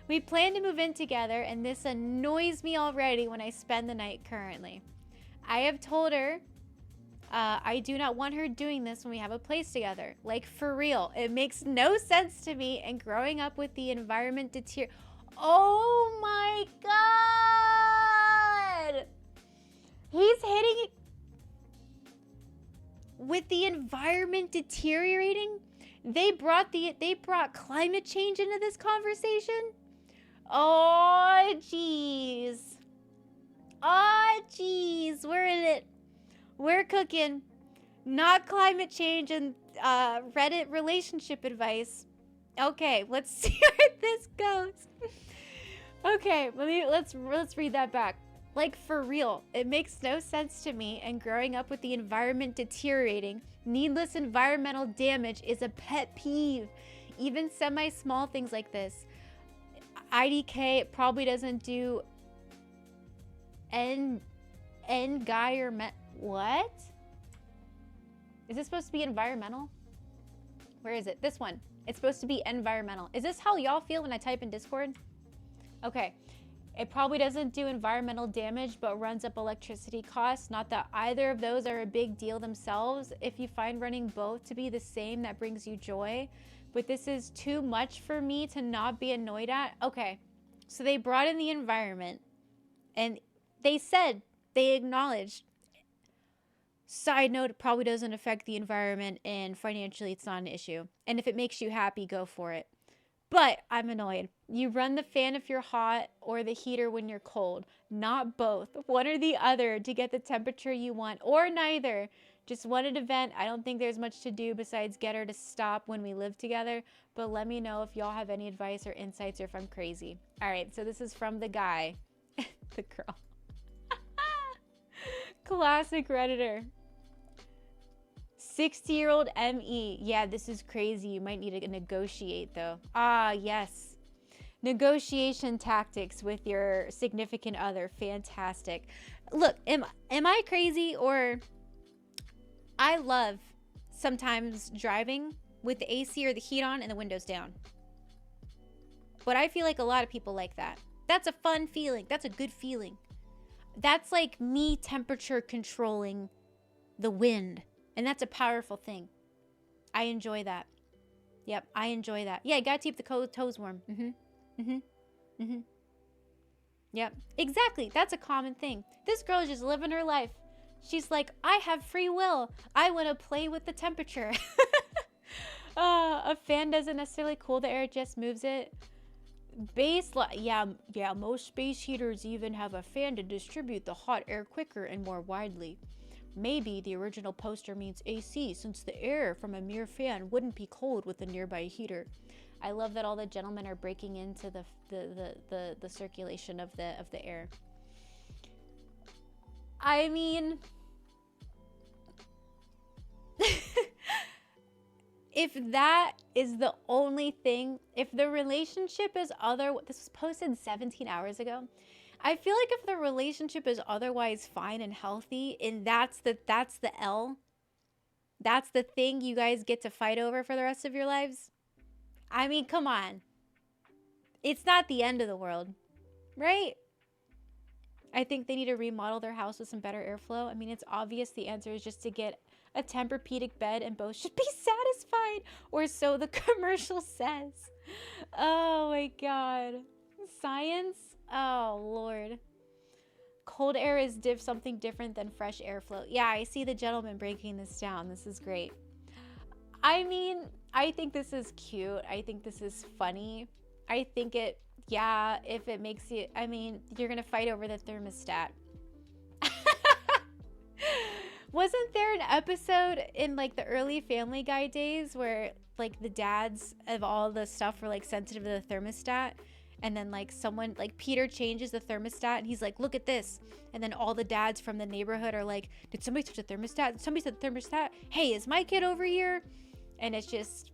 We plan to move in together, and this annoys me already when I spend the night currently. I have told her I do not want her doing this when we have a place together. Like, for real. It makes no sense to me, and growing up with the environment Oh my God! He's hitting it with the environment deteriorating. They brought climate change into this conversation. Oh jeez. Oh jeez. We're in it. We're cooking. Not climate change and Reddit relationship advice. Okay, let's see where this goes. Okay, let's read that back. Like, for real, it makes no sense to me, and growing up with the environment deteriorating, needless environmental damage is a pet peeve. Even semi-small things like this. IDK probably doesn't do guy or what? Is this supposed to be environmental? Where is it? This one. It's supposed to be environmental. Is this how y'all feel when I type in Discord? Okay. It probably doesn't do environmental damage, but runs up electricity costs. Not that either of those are a big deal themselves. If you find running both to be the same, that brings you joy. But this is too much for me to not be annoyed at. Okay. So they brought in the environment, and they acknowledged. Side note, it probably doesn't affect the environment, and financially it's not an issue. And if it makes you happy, go for it. But I'm annoyed. You run the fan if you're hot or the heater when you're cold. Not both. One or the other to get the temperature you want, or neither. Just wanted to vent. I don't think there's much to do besides get her to stop when we live together. But let me know if y'all have any advice or insights, or if I'm crazy. All right, so this is from the guy. The girl. Classic Redditor. 60-year-old ME. Yeah, this is crazy. You might need to negotiate, though. Yes. Negotiation tactics with your significant other. Fantastic. Look, am I crazy, or I love sometimes driving with the AC or the heat on and the windows down. But I feel like a lot of people like that. That's a fun feeling. That's a good feeling. That's like me temperature controlling the wind. And that's a powerful thing. I enjoy that. Yep, I enjoy that. Yeah, you gotta keep the toes warm. Yep, exactly. That's a common thing. This girl is just living her life. She's like, I have free will. I want to play with the temperature. A fan doesn't necessarily cool the air, it just moves it. Yeah, most space heaters even have a fan to distribute the hot air quicker and more widely. Maybe the original poster means AC, since the air from a mere fan wouldn't be cold with a nearby heater. I love that all the gentlemen are breaking into the circulation of the air. I mean, if that is the only thing, if the relationship is this was posted 17 hours ago. I feel like if the relationship is otherwise fine and healthy, and that's the L, that's the thing you guys get to fight over for the rest of your lives. I mean, come on. It's not the end of the world, right? I think they need to remodel their house with some better airflow. I mean, it's obvious the answer is just to get a Tempur-Pedic bed and both should be satisfied, or so the commercial says. Oh my god. Science? Oh lord. Cold air is something different than fresh airflow. Yeah, I see the gentleman breaking this down. This is great. I mean, I think this is cute. I think this is funny. I think it, yeah, if it makes you, I mean, you're gonna fight over the thermostat. Wasn't there an episode in like the early Family Guy days where like the dads of all the stuff were like sensitive to the thermostat, and then like someone, like Peter changes the thermostat and he's like, look at this, and then all the dads from the neighborhood are like, did somebody touch the thermostat? Did somebody touch the thermostat? Hey, is my kid over here? And it's just,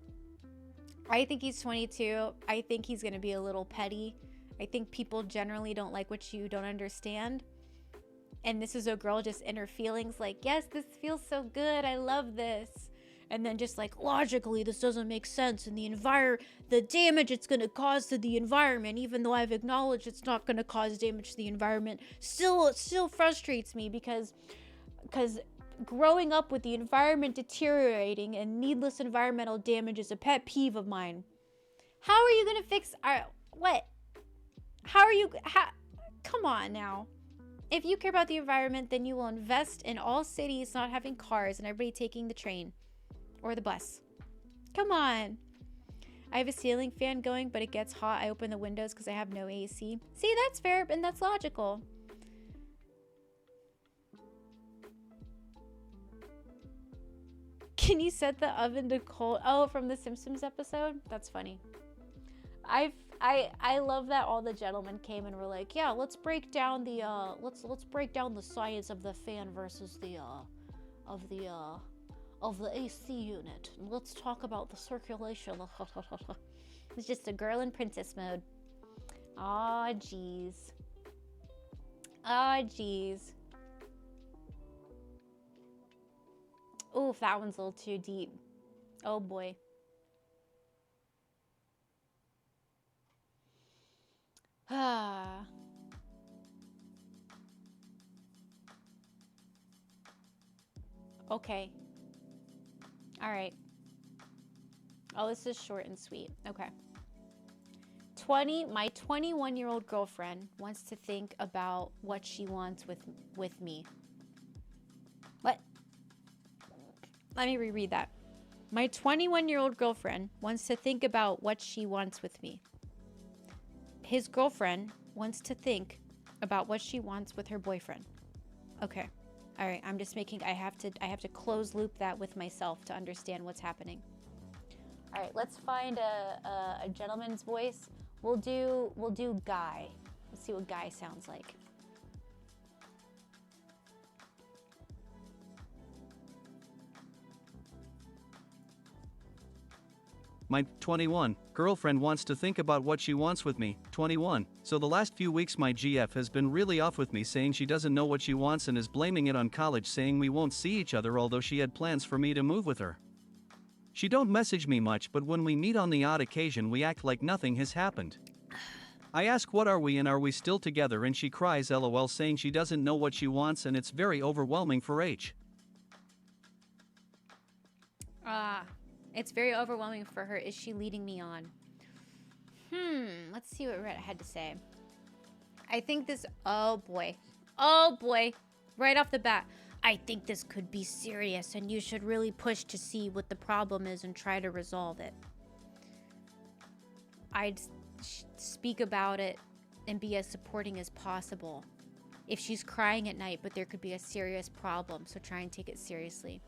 I think he's 22. I think he's gonna be a little petty. I think people generally don't like what you don't understand. And this is a girl just in her feelings like, yes, this feels so good. I love this. And then just like, logically, this doesn't make sense. And the damage it's going to cause to the environment, even though I've acknowledged it's not going to cause damage to the environment, still frustrates me because growing up with the environment deteriorating and needless environmental damage is a pet peeve of mine. How are you going to fix what? Come on now. If you care about the environment, then you will invest in all cities not having cars and everybody taking the train or the bus. Come on. I have a ceiling fan going, but it gets hot. I open the windows because I have no AC. See, that's fair and that's logical. Can you set the oven to cold? Oh, from the Simpsons episode? That's funny. I love that all the gentlemen came and were like, yeah, let's break down the let's break down the science of the fan versus the AC unit. Let's talk about the circulation. It's just a girl in princess mode. Aw, jeez. Aw, jeez. Oof, that one's a little too deep. Oh boy. Okay. All right. Oh, this is short and sweet. Okay. My 21-year-old girlfriend wants to think about what she wants with me. What? Let me reread that. My 21-year-old girlfriend wants to think about what she wants with me. His girlfriend wants to think about what she wants with her boyfriend. Okay. All right. I'm just making, I have to close loop that with myself to understand what's happening. All right. Let's find a gentleman's voice. We'll do Guy. Let's see what Guy sounds like. My 21 girlfriend wants to think about what she wants with me. 21. So the last few weeks my GF has been really off with me, saying she doesn't know what she wants and is blaming it on college, saying we won't see each other, although she had plans for me to move with her. She don't message me much, but when we meet on the odd occasion we act like nothing has happened. I ask what are we and are we still together, and she cries LOL, saying she doesn't know what she wants and it's very overwhelming for H. It's very overwhelming for her. Is she leading me on? Let's see what Reddit had to say. I think this, oh boy, right off the bat, I think this could be serious and you should really push to see what the problem is and try to resolve it. I'd speak about it and be as supporting as possible. If she's crying at night, but there could be a serious problem, so try and take it seriously.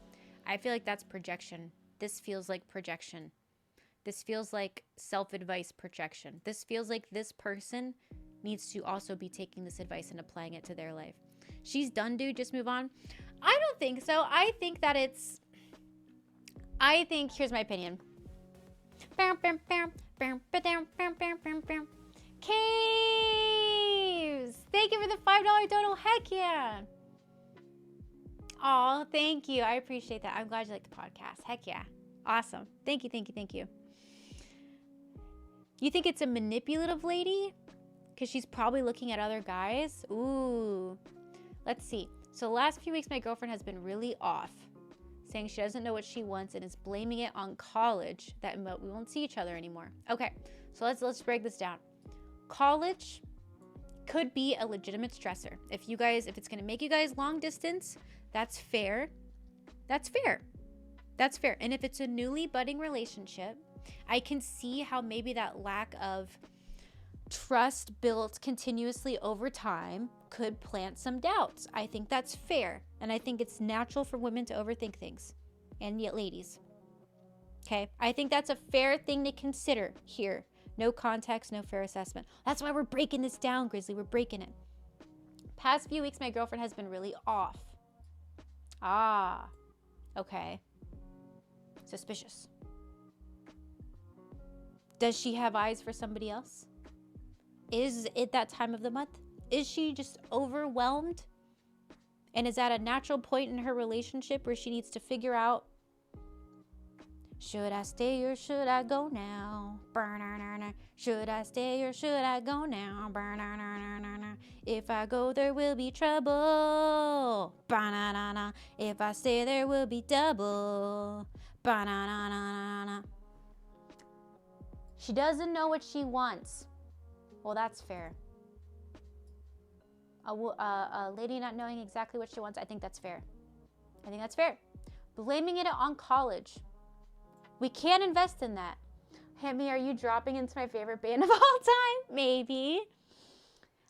I feel like that's projection. This feels like projection. This feels like self-advice projection. This feels like this person needs to also be taking this advice and applying it to their life. She's done, dude. Just move on. I don't think so. I think here's my opinion. Caves! Thank you for the $5 dono. Heck yeah. Oh, thank you. I appreciate that. I'm glad you like the podcast. Heck yeah. Awesome. Thank you. You think it's a manipulative lady? because she's probably looking at other guys. Ooh. Let's see. So the last few weeks, my girlfriend has been really off, saying she doesn't know what she wants and is blaming it on college that we won't see each other anymore. Okay, so let's break this down. College could be a legitimate stressor. If it's going to make you guys long distance, that's fair. That's fair. That's fair. And if it's a newly budding relationship, I can see how maybe that lack of trust built continuously over time could plant some doubts. I think that's fair. And I think it's natural for women to overthink things. And yet ladies. Okay? I think that's a fair thing to consider here. No context, no fair assessment. That's why we're breaking this down, Grizzly. We're breaking it. Past few weeks, my girlfriend has been really off. Ah. Okay. Suspicious. Does she have eyes for somebody else? Is it that time of the month? Is she just overwhelmed? And is at a natural point in her relationship where she needs to figure out, should I stay or should I go now? Should I stay or should I go now? If I go, there will be trouble. If I stay, there will be double. She doesn't know what she wants. Well, that's fair. A lady not knowing exactly what she wants, I think that's fair. I think that's fair. Blaming it on college. We can't invest in that. Hemi, are you dropping into my favorite band of all time? Maybe.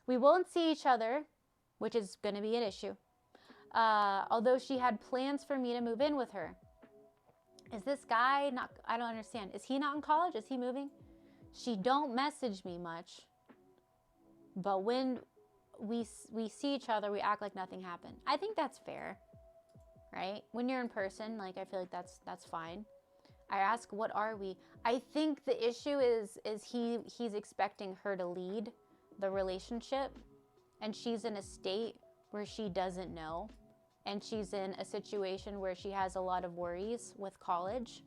We won't see each other, which is going to be an issue. Although she had plans for me to move in with her. Is this guy not, I don't understand. Is he not in college? Is he moving? She don't message me much. But when we see each other, we act like nothing happened. I think that's fair, right? When you're in person, like I feel like that's fine. I ask, what are we? I think the issue is he's expecting her to lead the relationship, and she's in a state where she doesn't know, and she's in a situation where she has a lot of worries with college,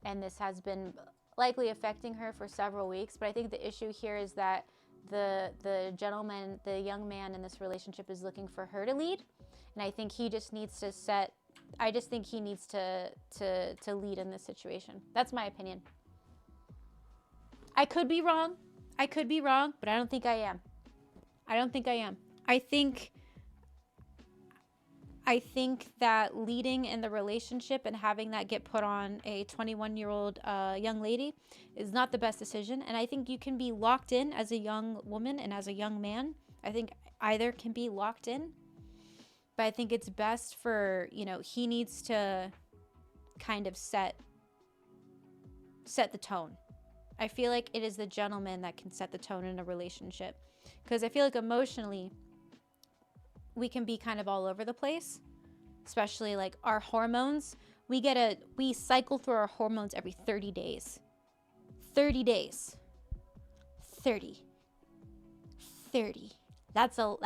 and this has been likely affecting her for several weeks. But I think the issue here is that the gentleman, the young man in this relationship is looking for her to lead, and I think he just needs to set. I just think he needs to lead in this situation. That's my opinion. I could be wrong. But I don't think I am. I think that leading in the relationship and having that get put on a 21-year-old young lady is not the best decision. And I think you can be locked in as a young woman and as a young man. I think either can be locked in. But I think it's best for, he needs to kind of set the tone. I feel like it is the gentleman that can set the tone in a relationship. Because I feel like emotionally, we can be kind of all over the place. Especially like our hormones. We cycle through our hormones every 30 days. 30 days. 30. That's a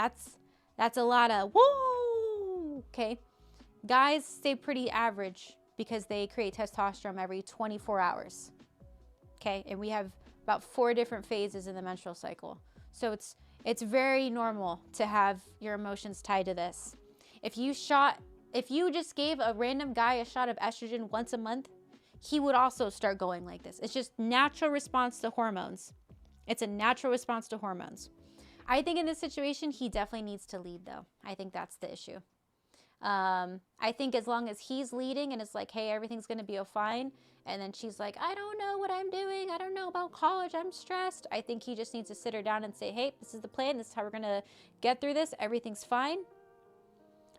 lot of whoa. Okay, guys stay pretty average because they create testosterone every 24 hours. Okay, and we have about 4 different phases in the menstrual cycle. So it's very normal to have your emotions tied to this. If you just gave a random guy a shot of estrogen once a month, he would also start going like this. It's just natural response to hormones. It's a natural response to hormones. I think in this situation, he definitely needs to lead though. I think that's the issue. I think as long as he's leading and it's like, hey, everything's going to be fine. And then she's like, I don't know what I'm doing. I don't know about college. I'm stressed. I think he just needs to sit her down and say, hey, this is the plan. This is how we're going to get through this. Everything's fine.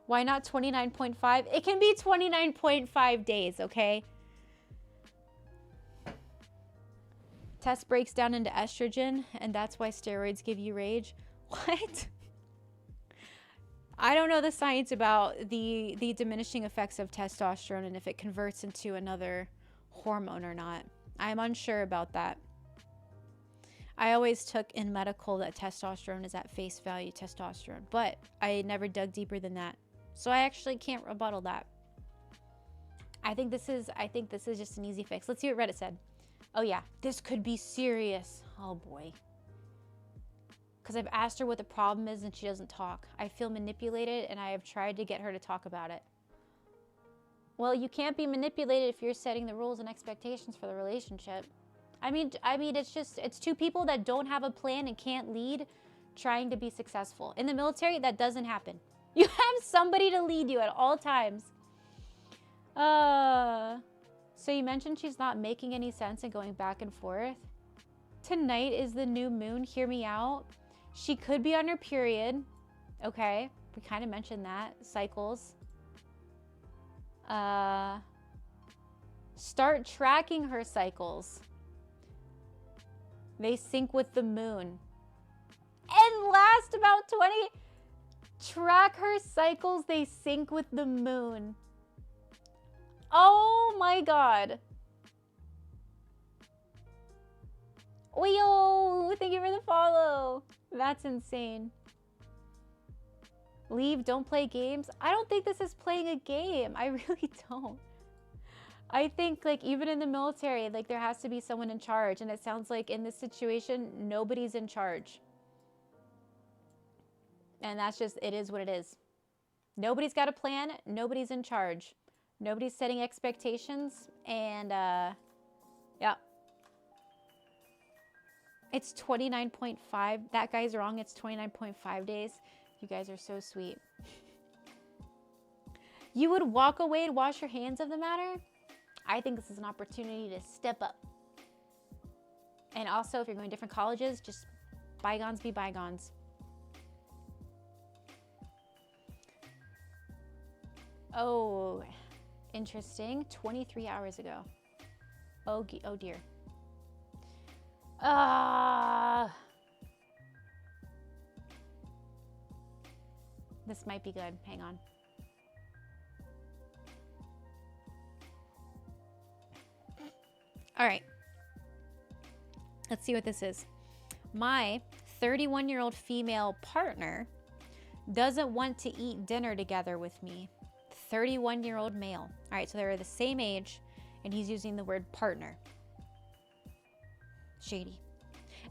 Why not 29.5? It can be 29.5 days, okay? Test breaks down into estrogen, and that's why steroids give you rage. What? I don't know the science about the diminishing effects of testosterone and if it converts into another hormone or not. I'm unsure about that. I always took in medical that testosterone is at face value testosterone, but I never dug deeper than that. So I actually can't rebuttal that. I think this is just an easy fix. Let's see what Reddit said. Oh yeah, this could be serious. Oh boy. because I've asked her what the problem is and she doesn't talk. I feel manipulated and I have tried to get her to talk about it. Well, you can't be manipulated if you're setting the rules and expectations for the relationship. I mean, it's two people that don't have a plan and can't lead trying to be successful. In the military, that doesn't happen. You have somebody to lead you at all times. So you mentioned she's not making any sense and going back and forth. Tonight is the new moon. Hear me out. She could be on her period. Okay, we kind of mentioned that. Cycles. Start tracking her cycles. They sync with the moon. And last about 20. Track her cycles. They sync with the moon. Oh my God. Oyo, thank you for the follow. That's insane. Leave, don't play games. I don't think this is playing a game. I really don't. I think like even in the military, like there has to be someone in charge. And it sounds like in this situation, nobody's in charge. And that's just, it is what it is. Nobody's got a plan. Nobody's in charge. Nobody's setting expectations. And yeah. It's 29.5. That guy's wrong. It's 29.5 days. You guys are so sweet. You would walk away and wash your hands of the matter? I think this is an opportunity to step up. And also, if you're going to different colleges, just bygones be bygones. Oh, interesting. 23 hours ago. Oh dear. This might be good. Hang on. All right. Let's see what this is. My 31-year-old female partner doesn't want to eat dinner together with me. 31-year-old male. All right, so they're the same age, and he's using the word partner. Shady.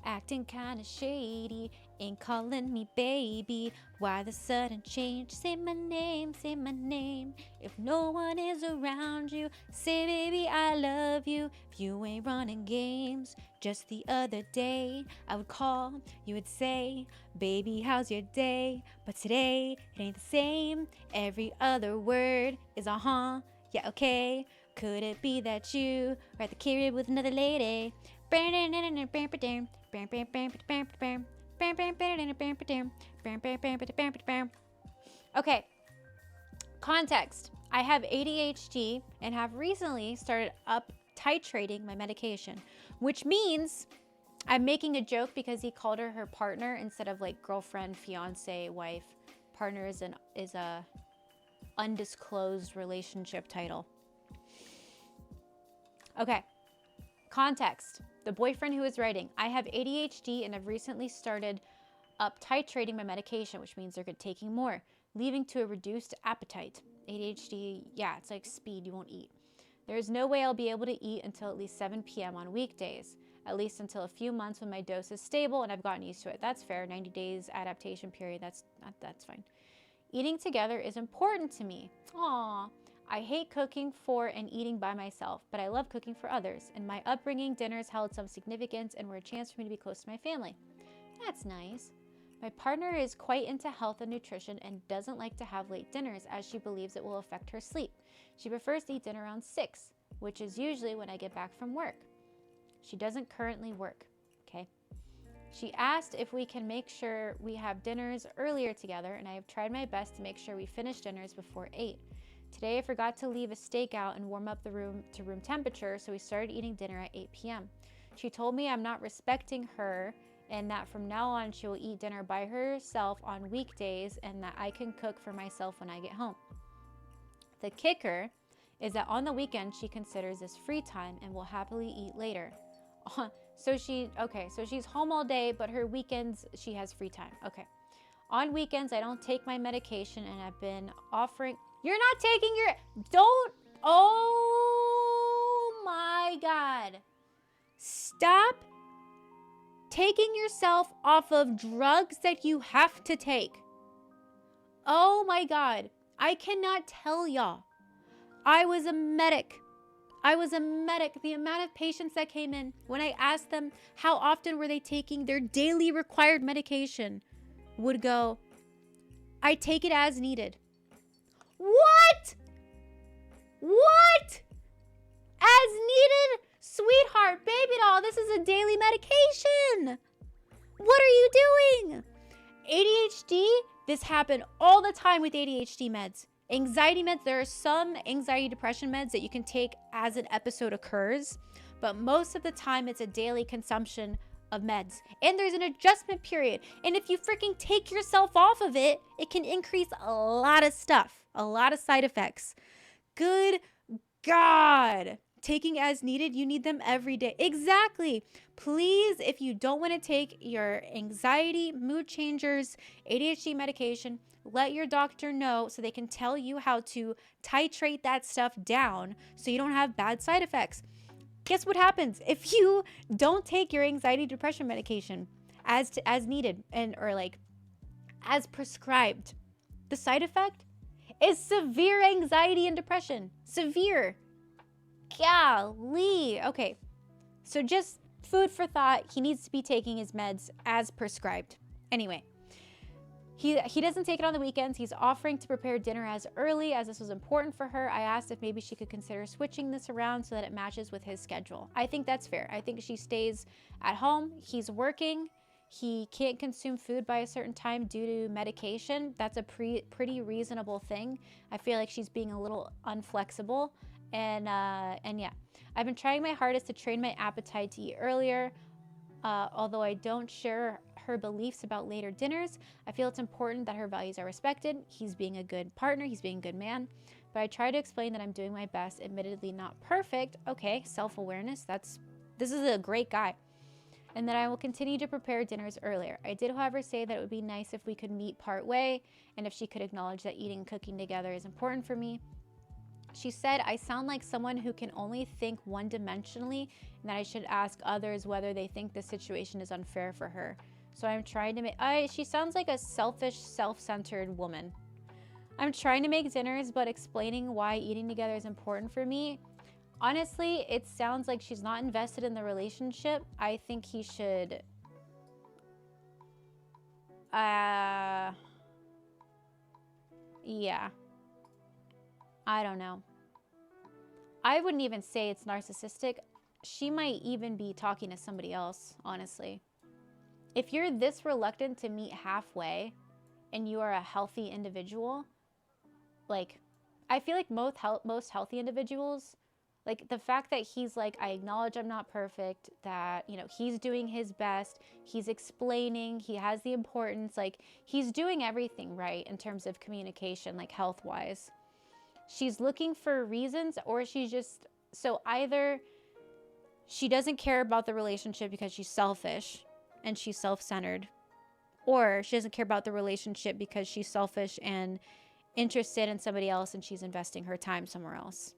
Acting kinda shady, ain't calling me baby. Why the sudden change? Say my name, say my name. If no one is around you, say baby I love you. If you ain't running games, just the other day I would call, you would say, baby how's your day? But today it ain't the same. Every other word is uh-huh, yeah okay. Could it be that you are at the carib with another lady? Okay, context. I have ADHD and have recently started up titrating my medication, which means I'm making a joke because he called her partner instead of like girlfriend, fiance, wife. Partner is a undisclosed relationship title. Okay, context. The boyfriend who is writing, I have ADHD and have recently started up titrating my medication, which means they're taking more, leading to a reduced appetite. ADHD, yeah, it's like speed, you won't eat. There is no way I'll be able to eat until at least 7 p.m. on weekdays, at least until a few months when my dose is stable and I've gotten used to it. That's fair, 90 days adaptation period, that's fine. Eating together is important to me. Aww. I hate cooking for and eating by myself, but I love cooking for others. In my upbringing, dinners held some significance and were a chance for me to be close to my family. That's nice. My partner is quite into health and nutrition and doesn't like to have late dinners as she believes it will affect her sleep. She prefers to eat dinner around 6, which is usually when I get back from work. She doesn't currently work, okay? She asked if we can make sure we have dinners earlier together, and I have tried my best to make sure we finish dinners before 8. Today I forgot to leave a steak out and warm up the room to room temperature, so we started eating dinner at 8 p.m. She told me I'm not respecting her and that from now on she will eat dinner by herself on weekdays and that I can cook for myself when I get home. The kicker is that on the weekend she considers this free time and will happily eat later. So she's home all day, but her weekends she has free time. Okay. On weekends I don't take my medication and I've been offering... You're not taking your... Don't... Oh my God. Stop Taking yourself off of drugs that you have to take. Oh my God. I cannot tell y'all. I was a medic. The amount of patients that came in when I asked them how often were they taking their daily required medication would go, I take it as needed. What? What? As needed? Sweetheart, baby doll, this is a daily medication. What are you doing? ADHD, this happened all the time with ADHD meds. Anxiety meds, there are some anxiety depression meds that you can take as an episode occurs, but most of the time it's a daily consumption of meds. And there's an adjustment period. And if you freaking take yourself off of it, it can increase a lot of stuff, a lot of side effects. Good God. Taking as needed, you need them every day. Exactly. Please, if you don't want to take your anxiety, mood changers, ADHD medication, let your doctor know so they can tell you how to titrate that stuff down so you don't have bad side effects. Guess what happens if you don't take your anxiety depression medication as needed or like as prescribed? The side effect is severe anxiety and depression. Severe. Golly. Okay. So just food for thought. He needs to be taking his meds as prescribed. Anyway. He doesn't take it on the weekends. He's offering to prepare dinner as early as this was important for her. I asked if maybe she could consider switching this around so that it matches with his schedule. I think that's fair. I think she stays at home. He's working. He can't consume food by a certain time due to medication. That's a pretty reasonable thing. I feel like she's being a little unflexible. And yeah, I've been trying my hardest to train my appetite to eat earlier. Although I don't share her beliefs about later dinners, I feel it's important that her values are respected. He's being a good partner. He's being a good man. But I try to explain that I'm doing my best, admittedly not perfect. Okay, self-awareness. This is a great guy. And that I will continue to prepare dinners earlier. I did, however, say that it would be nice if we could meet part way and if she could acknowledge that eating and cooking together is important for me. She said, I sound like someone who can only think one-dimensionally and that I should ask others whether they think the situation is unfair for her. So I'm trying to make... she sounds like a selfish, self-centered woman. I'm trying to make dinners, but explaining why eating together is important for me. Honestly, it sounds like she's not invested in the relationship. I think he should... yeah. I don't know. I wouldn't even say it's narcissistic. She might even be talking to somebody else, honestly. If you're this reluctant to meet halfway and you are a healthy individual, like, I feel like most healthy individuals, like the fact that he's like, I acknowledge I'm not perfect, that, you know, he's doing his best, he's explaining, he has the importance, like he's doing everything right in terms of communication, like health-wise. She's looking for reasons, or she's just, so either she doesn't care about the relationship because she's selfish and she's self-centered, or she doesn't care about the relationship because she's selfish and interested in somebody else and she's investing her time somewhere else.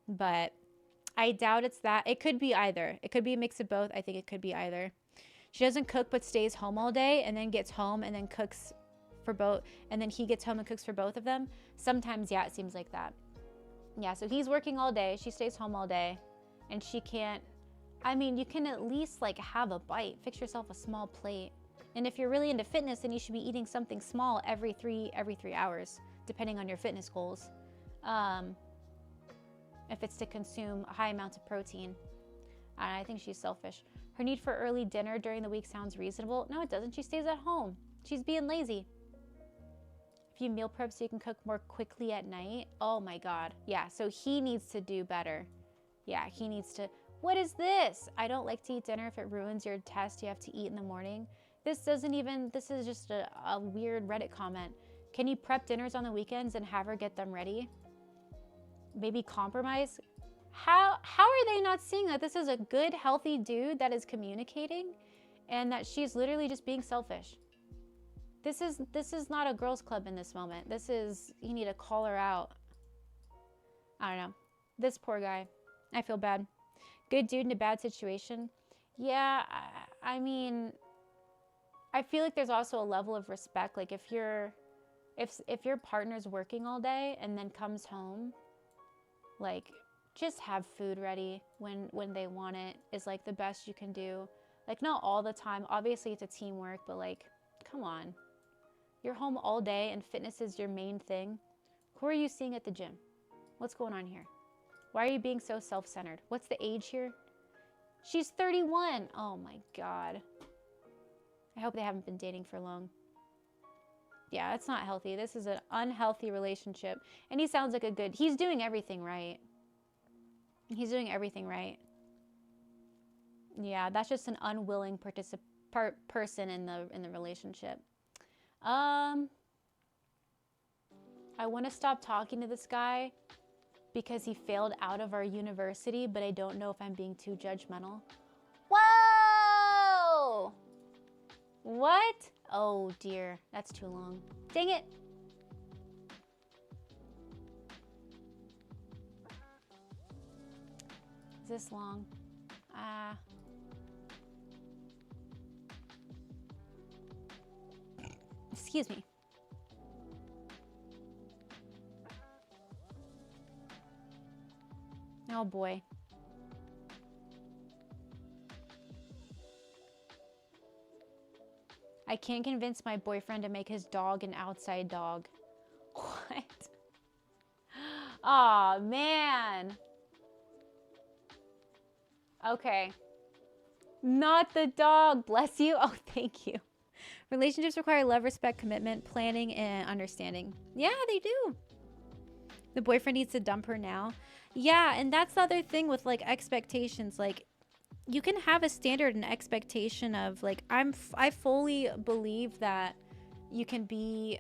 But I doubt it's that. It could be either. It could be a mix of both. I think it could be either. She doesn't cook but stays home all day and then gets home and then cooks for both, and then he gets home and cooks for both of them. Sometimes, yeah, it seems like that. Yeah, so he's working all day, she stays home all day, and she can't, I mean, you can at least like have a bite, fix yourself a small plate. And if you're really into fitness, then you should be eating something small every 3 hours, depending on your fitness goals. If it's to consume high amounts of protein. I think she's selfish. Her need for early dinner during the week sounds reasonable. No, it doesn't. She stays at home. She's being lazy. If you meal prep so you can cook more quickly at night. Oh my God. Yeah, so he needs to do better. Yeah, he needs to. What is this? I don't like to eat dinner if it ruins your test you have to eat in the morning. This is just a weird Reddit comment. Can you prep dinners on the weekends and have her get them ready? Maybe compromise? How are they not seeing that this is a good, healthy dude that is communicating and that she's literally just being selfish? This is not a girls' club in this moment. This is, you need to call her out. I don't know. This poor guy. I feel bad. Good dude in a bad situation. Yeah, I mean, I feel like there's also a level of respect. Like if your partner's working all day and then comes home, like just have food ready when they want it is like the best you can do. Like not all the time. Obviously it's a teamwork, but like come on. You're home all day and fitness is your main thing. Who are you seeing at the gym? What's going on here? Why are you being so self-centered? What's the age here? She's 31. Oh my God. I hope they haven't been dating for long. Yeah, it's not healthy. This is an unhealthy relationship. And he sounds like he's doing everything right. He's doing everything right. Yeah, that's just an unwilling person in the relationship. I want to stop talking to this guy because he failed out of our university, but I don't know if I'm being too judgmental. Whoa! What? Oh dear, that's too long. Dang it. Is this long? Excuse me. Oh boy. I can't convince my boyfriend to make his dog an outside dog. What? Aw, man. Okay. Not the dog. Bless you. Oh, thank you. Relationships require love, respect, commitment, planning, and understanding. Yeah, they do. The boyfriend needs to dump her now. Yeah, and that's the other thing with like expectations. Like, you can have a standard and expectation of like I fully believe that you can be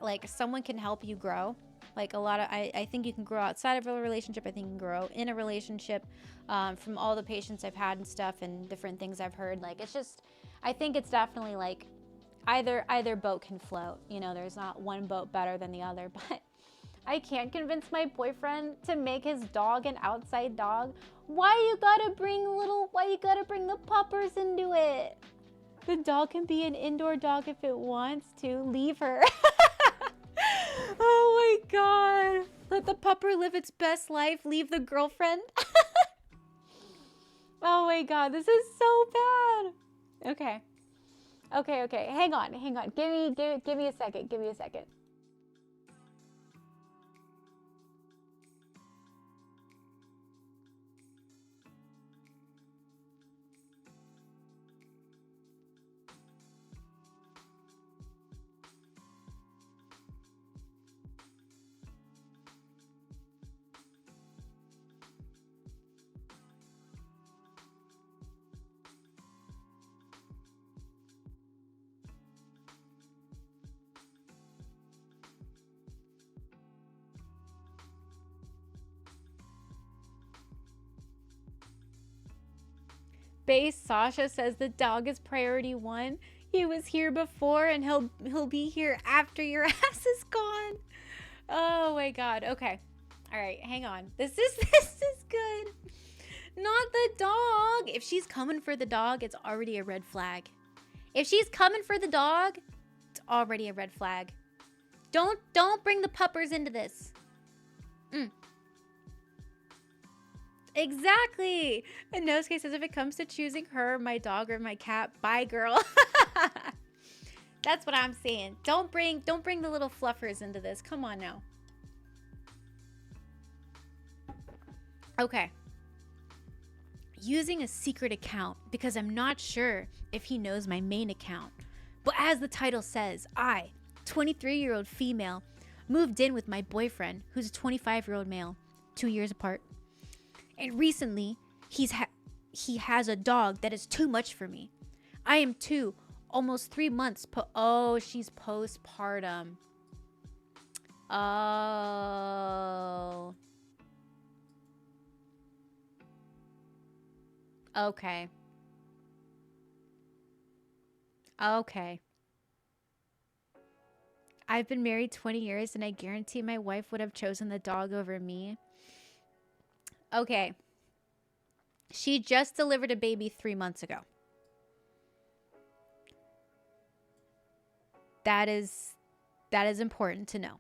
like someone can help you grow. Like I think you can grow outside of a relationship. I think you can grow in a relationship. From all the patients I've had and stuff and different things I've heard, like it's just, I think it's definitely like either boat can float. You know, there's not one boat better than the other. But I can't convince my boyfriend to make his dog an outside dog. Why you gotta bring the puppers into it? The dog can be an indoor dog if it wants to. Leave her. Oh my God. Let the pupper live its best life. Leave the girlfriend. Oh my God, this is so bad. Okay. Hang on. Give me a second. Base Sasha says the dog is priority 1. He was here before and he'll be here after your ass is gone. Oh my God. Okay. All right, hang on. This is good. Not the dog. If she's coming for the dog, it's already a red flag. If she's coming for the dog, it's already a red flag. Don't bring the puppers into this. Exactly. And Nosuke says if it comes to choosing her, my dog, or my cat, bye girl. That's what I'm saying. Don't bring the little fluffers into this. Come on now. Okay. Using a secret account because I'm not sure if he knows my main account. But as the title says, I, 23-year-old female, moved in with my boyfriend, who's a 25-year-old male, 2 years apart. And recently, he has a dog that is too much for me. I am 2, almost 3 months. Oh, she's postpartum. Oh. Okay. I've been married 20 years and I guarantee my wife would have chosen the dog over me. Okay. She just delivered a baby 3 months ago. That is important to know.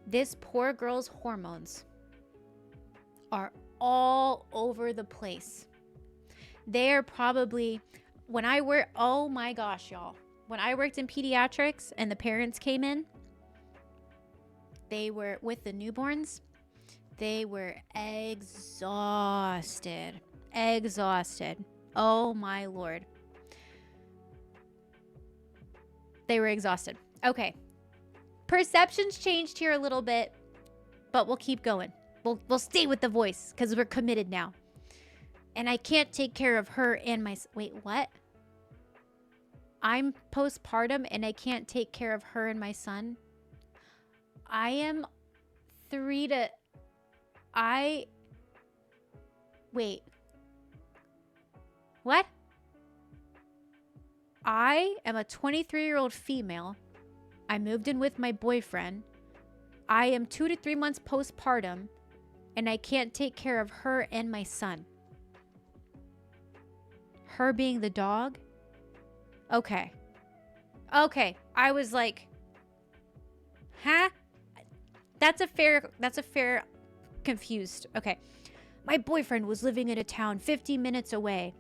This poor girl's hormones are all over the place. They are probably, oh my gosh, y'all. When I worked in pediatrics and the parents came in, they were with the newborns. They were exhausted. Oh my Lord. They were exhausted. Okay. Perceptions changed here a little bit, but we'll keep going. We'll stay with the voice because we're committed now. And I can't take care of her and my... Wait, what? I'm postpartum and I can't take care of her and my son? I am 3 to... Wait. What? I am a 23-year-old female. I moved in with my boyfriend. I am 2 to 3 months postpartum, and I can't take care of her and my son. Her being the dog? Okay. I was like, huh? That's a fair confused. Okay. My boyfriend was living in a town 50 minutes away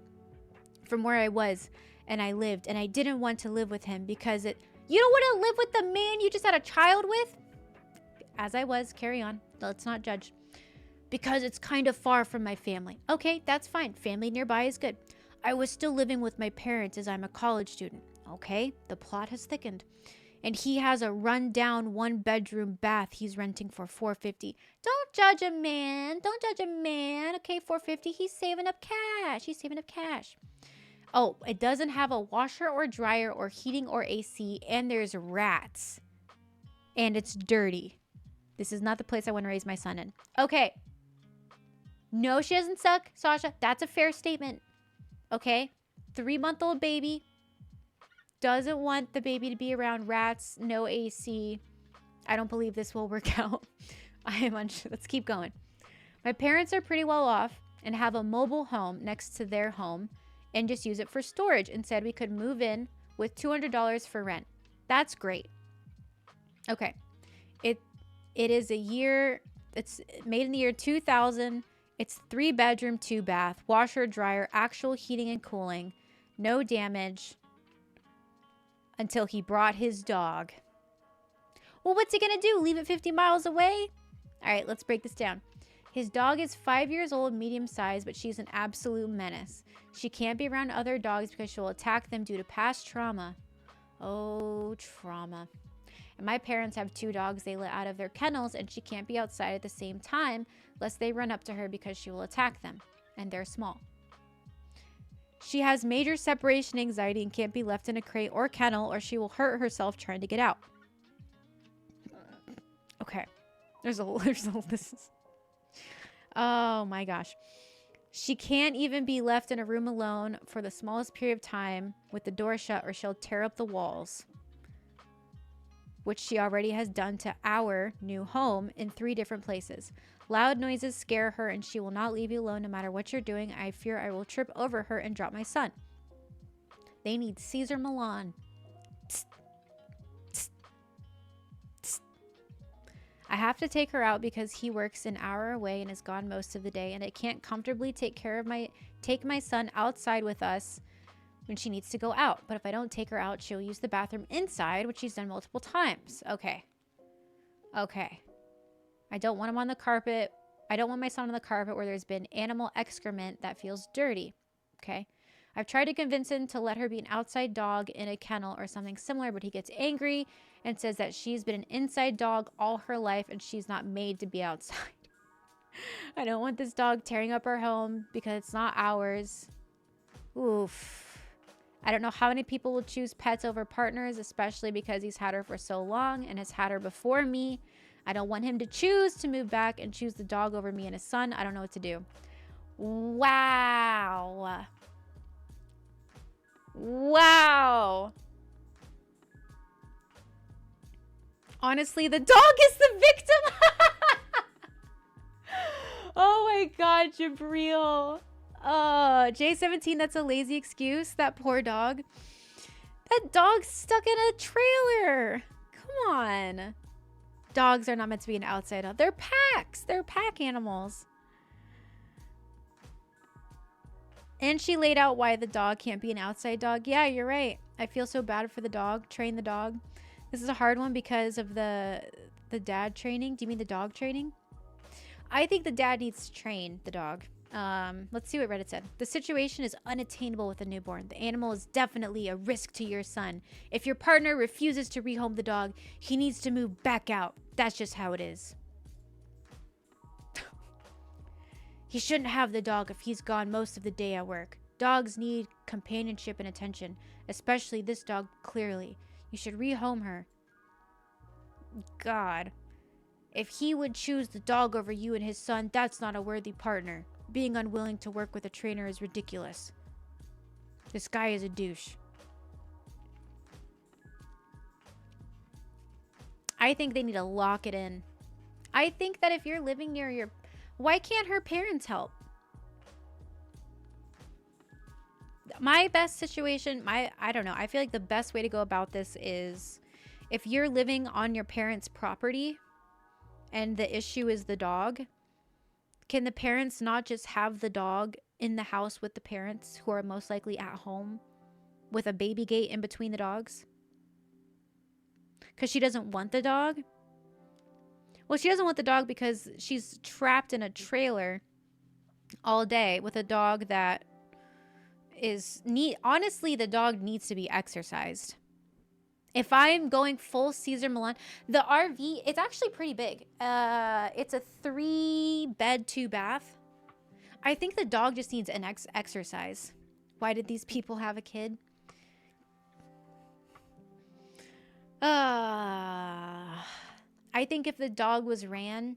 from where I was, and I lived, and I didn't want to live with him because you don't want to live with the man you just had a child with? As I was, carry on. Let's not judge. Because it's kind of far from my family. Okay, that's fine. Family nearby is good. I was still living with my parents as I'm a college student. Okay, the plot has thickened. And he has a rundown 1-bedroom bath he's renting for $450. Don't judge a man. Okay, $450. He's saving up cash. Oh, it doesn't have a washer or dryer or heating or AC, and there's rats. And it's dirty. This is not the place I want to raise my son in. Okay. No, she doesn't suck, Sasha. That's a fair statement. Okay? 3-month-old baby. Doesn't want the baby to be around rats, no AC. I don't believe this will work out. I am unsure. Let's keep going. My parents are pretty well off and have a mobile home next to their home and just use it for storage and said we could move in with $200 for rent. That's great. Okay. It's made in the year 2000. It's 3-bedroom, 2-bath, washer, dryer, actual heating and cooling. No damage until he brought his dog. Well, what's he gonna do? Leave it 50 miles away? All right, let's break this down. His dog is 5 years old, medium size, but she's an absolute menace. She can't be around other dogs because she'll attack them due to past trauma. Oh, trauma. And my parents have 2 dogs they let out of their kennels, and she can't be outside at the same time lest they run up to her because she will attack them, and they're small. She has major separation anxiety and can't be left in a crate or kennel or she will hurt herself trying to get out. Okay. This is... Oh my gosh. She can't even be left in a room alone for the smallest period of time with the door shut or she'll tear up the walls, which she already has done to our new home in 3 different places. Loud noises scare her and she will not leave you alone no matter what you're doing. I fear I will trip over her and drop my son. They need Caesar Milan. Psst. Psst. Psst. I have to take her out because he works an hour away and is gone most of the day, and I can't comfortably take my son outside with us when she needs to go out. But if I don't take her out, she'll use the bathroom inside, which she's done multiple times. Okay. I don't want him on the carpet. I don't want my son on the carpet where there's been animal excrement that feels dirty. Okay. I've tried to convince him to let her be an outside dog in a kennel or something similar, but he gets angry and says that she's been an inside dog all her life and she's not made to be outside. I don't want this dog tearing up our home because it's not ours. Oof. I don't know how many people will choose pets over partners, especially because he's had her for so long and has had her before me. I don't want him to choose to move back and choose the dog over me and his son. I don't know what to do. Wow. Honestly, the dog is the victim. Oh my God, Jabril. J17, that's a lazy excuse. That poor dog. That dog's stuck in a trailer. Come on. Dogs are not meant to be an outside dog. They're packs. They're pack animals. And she laid out why the dog can't be an outside dog. Yeah, you're right. I feel so bad for the dog. Train the dog. This is a hard one because of the dad training. Do you mean the dog training? I think the dad needs to train the dog. Let's see what Reddit said. The situation is unattainable with a newborn. The animal is definitely a risk to your son. If your partner refuses to rehome the dog, he needs to move back out. That's just how it is. He shouldn't have the dog if he's gone most of the day at work. Dogs need companionship and attention, especially this dog, clearly. You should rehome her. God. If he would choose the dog over you and his son, that's not a worthy partner. Being unwilling to work with a trainer is ridiculous. This guy is a douche. I think they need to lock it in. I think that if you're living near your... Why can't her parents help? My best situation, I don't know. I feel like the best way to go about this is if you're living on your parents' property and the issue is the dog, can the parents not just have the dog in the house with the parents who are most likely at home with a baby gate in between the dogs? Because she doesn't want the dog? Well, she doesn't want the dog because she's trapped in a trailer all day with a dog that is honestly, the dog needs to be exercised. If I'm going full Caesar Milan, the RV, it's actually pretty big. It's a 3-bed, 2-bath. I think the dog just needs an exercise. Why did these people have a kid? I think if the dog was ran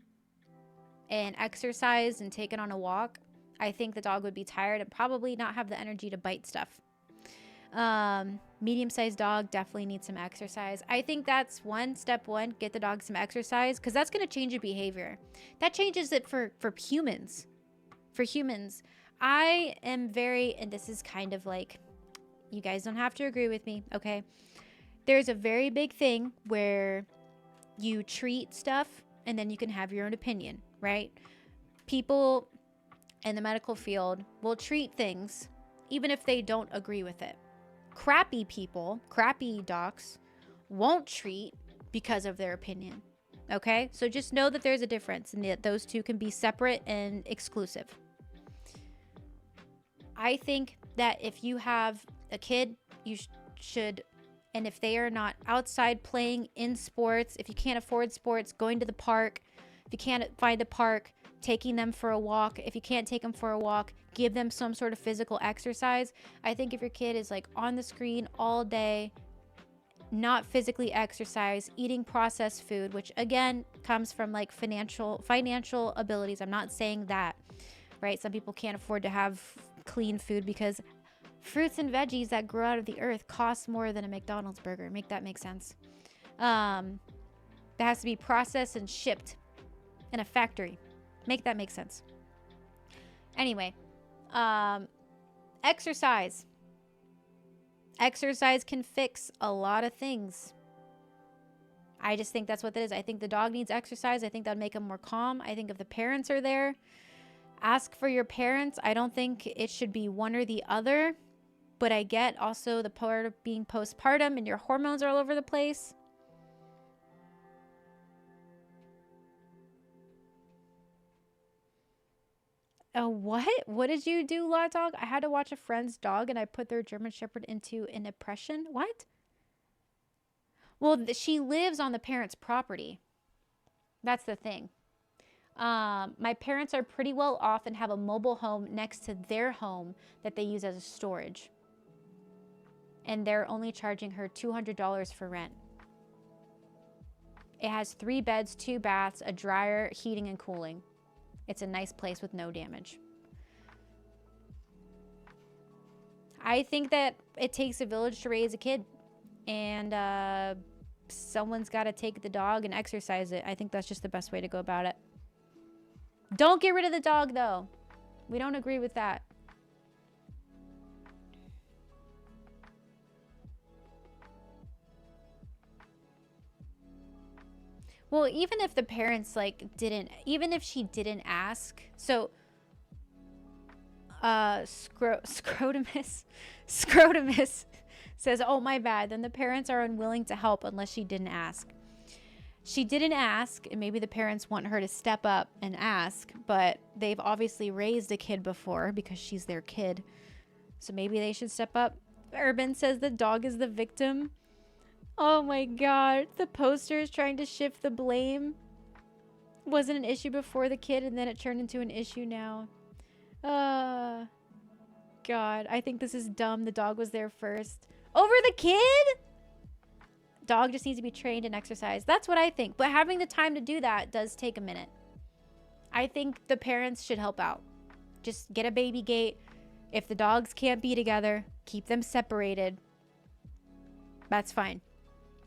and exercised and taken on a walk, I think the dog would be tired and probably not have the energy to bite stuff. Medium-sized dog definitely needs some exercise. I think that's step one, get the dog some exercise, because that's going to change your behavior. That changes it for humans. For humans, I am very, and this is kind of like, you guys don't have to agree with me, okay? There's a very big thing where you treat stuff and then you can have your own opinion, right? People in the medical field will treat things even if they don't agree with it. Crappy people, crappy docs, won't treat because of their opinion, okay? So just know that there's a difference and that those two can be separate and exclusive. I think that if you have a kid, you should, and if they are not outside playing in sports, if you can't afford sports, going to the park, if you can't find a park, taking them for a walk. If you can't take them for a walk, give them some sort of physical exercise. I think if your kid is like on the screen all day, not physically exercise, eating processed food, which again comes from like financial abilities. I'm not saying that, right? Some people can't afford to have clean food because fruits and veggies that grow out of the earth cost more than a McDonald's burger. Make that make sense. That has to be processed and shipped in a factory. Make that make sense. Anyway, exercise. Exercise can fix a lot of things. I just think that's what it is. I think the dog needs exercise. I think that would make him more calm. I think if the parents are there, ask for your parents. I don't think it should be one or the other. But I get also the part of being postpartum and your hormones are all over the place. What? What did you do, Law Dog? I had to watch a friend's dog and I put their German Shepherd into an oppression. What? Well, she lives on the parents' property. That's the thing. My parents are pretty well off and have a mobile home next to their home that they use as a storage. And they're only charging her $200 for rent. It has 3 beds, 2 baths, a dryer, heating and cooling. It's a nice place with no damage. I think that it takes a village to raise a kid. And someone's got to take the dog and exercise it. I think that's just the best way to go about it. Don't get rid of the dog, though. We don't agree with that. Well, even if the parents, like, even if she didn't ask, so, Scrotumus says, oh, my bad, then the parents are unwilling to help unless she didn't ask. She didn't ask, and maybe the parents want her to step up and ask, but they've obviously raised a kid before because she's their kid. So maybe they should step up. Urban says the dog is the victim. Oh my god. The poster is trying to shift the blame. Wasn't an issue before the kid, and then it turned into an issue now. God. I think this is dumb. The dog was there first. Over the kid? Dog just needs to be trained and exercised. That's what I think. But having the time to do that does take a minute. I think the parents should help out. Just get a baby gate. If the dogs can't be together, keep them separated. That's fine.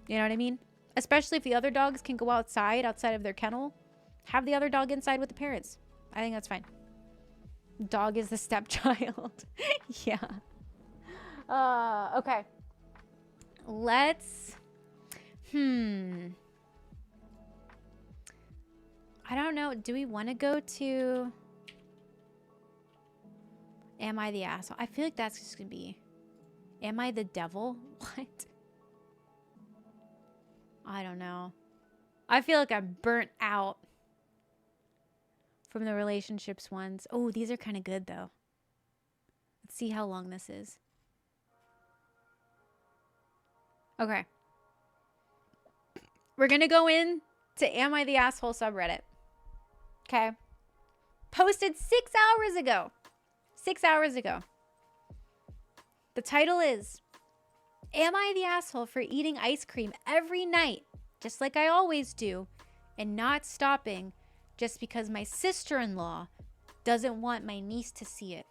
You know what I mean? Especially if the other dogs can go outside of their kennel. Have the other dog inside with the parents. I think that's fine. Dog is the stepchild. Yeah. Okay. Let's... I don't know. Do we want to go to... Am I the asshole? I feel like that's just going to be... Am I the devil? What? I don't know. I feel like I'm burnt out from the relationships ones. Oh, these are kind of good, though. Let's see how long this is. Okay. We're going to go in to Am I the Asshole subreddit. Okay. Posted 6 hours ago. 6 hours ago. The title is, Am I the asshole for eating ice cream every night, just like I always do, and not stopping just because my sister-in-law doesn't want my niece to see it?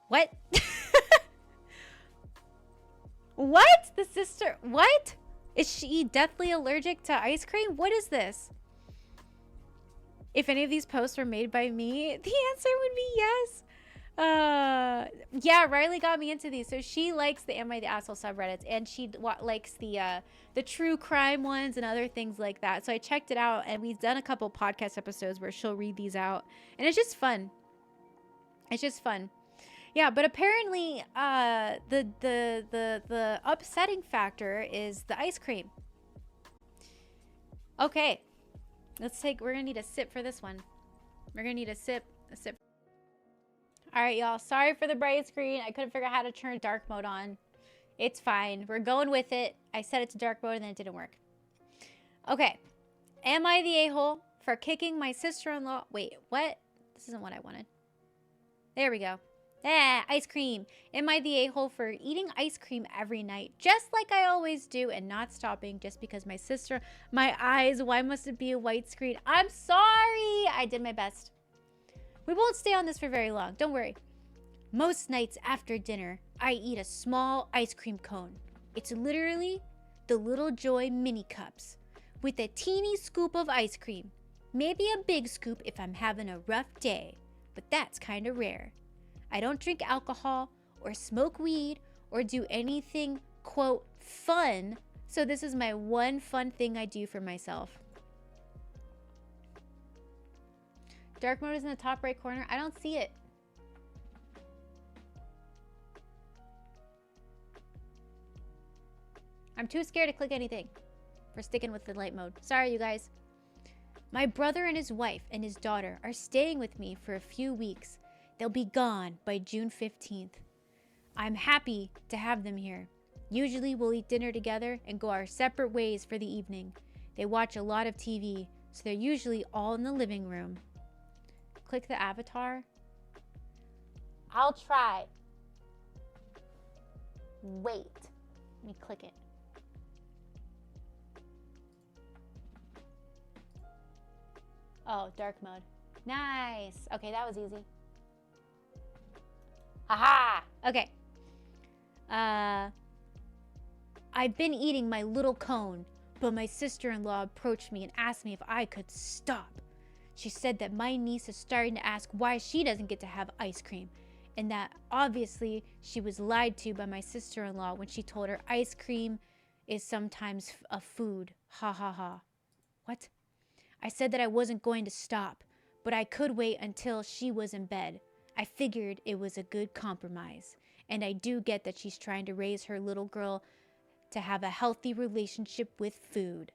What? What? The sister... What? Is she deathly allergic to ice cream? What is this? If any of these posts were made by me, the answer would be yes. Yeah, Riley got me into these. So she likes the Am I the Asshole subreddits, and she likes the true crime ones and other things like that. So I checked it out, and we've done a couple podcast episodes where she'll read these out, and it's just fun. It's just fun. Yeah, but apparently the upsetting factor is the ice cream. Okay. We're gonna need a sip for this one. We're gonna need a sip. All right, y'all. Sorry for the bright screen. I couldn't figure out how to turn dark mode on. It's fine. We're going with it. I set it to dark mode and then it didn't work. Okay. Am I the a-hole for kicking my sister-in-law? Wait, what? This isn't what I wanted. There we go. Ice cream. Am I the a-hole for eating ice cream every night, just like I always do, and not stopping just because my eyes, why must it be a white screen? I'm sorry. I did my best. We won't stay on this for very long. Don't worry. Most nights after dinner, I eat a small ice cream cone. It's literally the Little Joy mini cups with a teeny scoop of ice cream. Maybe a big scoop if I'm having a rough day, but that's kind of rare. I don't drink alcohol or smoke weed or do anything, quote, fun. So this is my one fun thing I do for myself. Dark mode is in the top right corner. I don't see it. I'm too scared to click anything. We're sticking with the light mode. Sorry, you guys. My brother and his wife and his daughter are staying with me for a few weeks. They'll be gone by June 15th. I'm happy to have them here. Usually we'll eat dinner together and go our separate ways for the evening. They watch a lot of TV, so they're usually all in the living room. Click the avatar. I'll try. Wait. Let me click it. Oh, dark mode. Nice. Okay, that was easy. Haha! Okay. I've been eating my little cone, But my sister-in-law approached me and asked me if I could stop. She said that my niece is starting to ask why she doesn't get to have ice cream, and that obviously she was lied to by my sister-in-law when she told her ice cream is sometimes a food. Ha ha ha. What? I said that I wasn't going to stop, but I could wait until she was in bed. I figured it was a good compromise, and I do get that she's trying to raise her little girl to have a healthy relationship with food.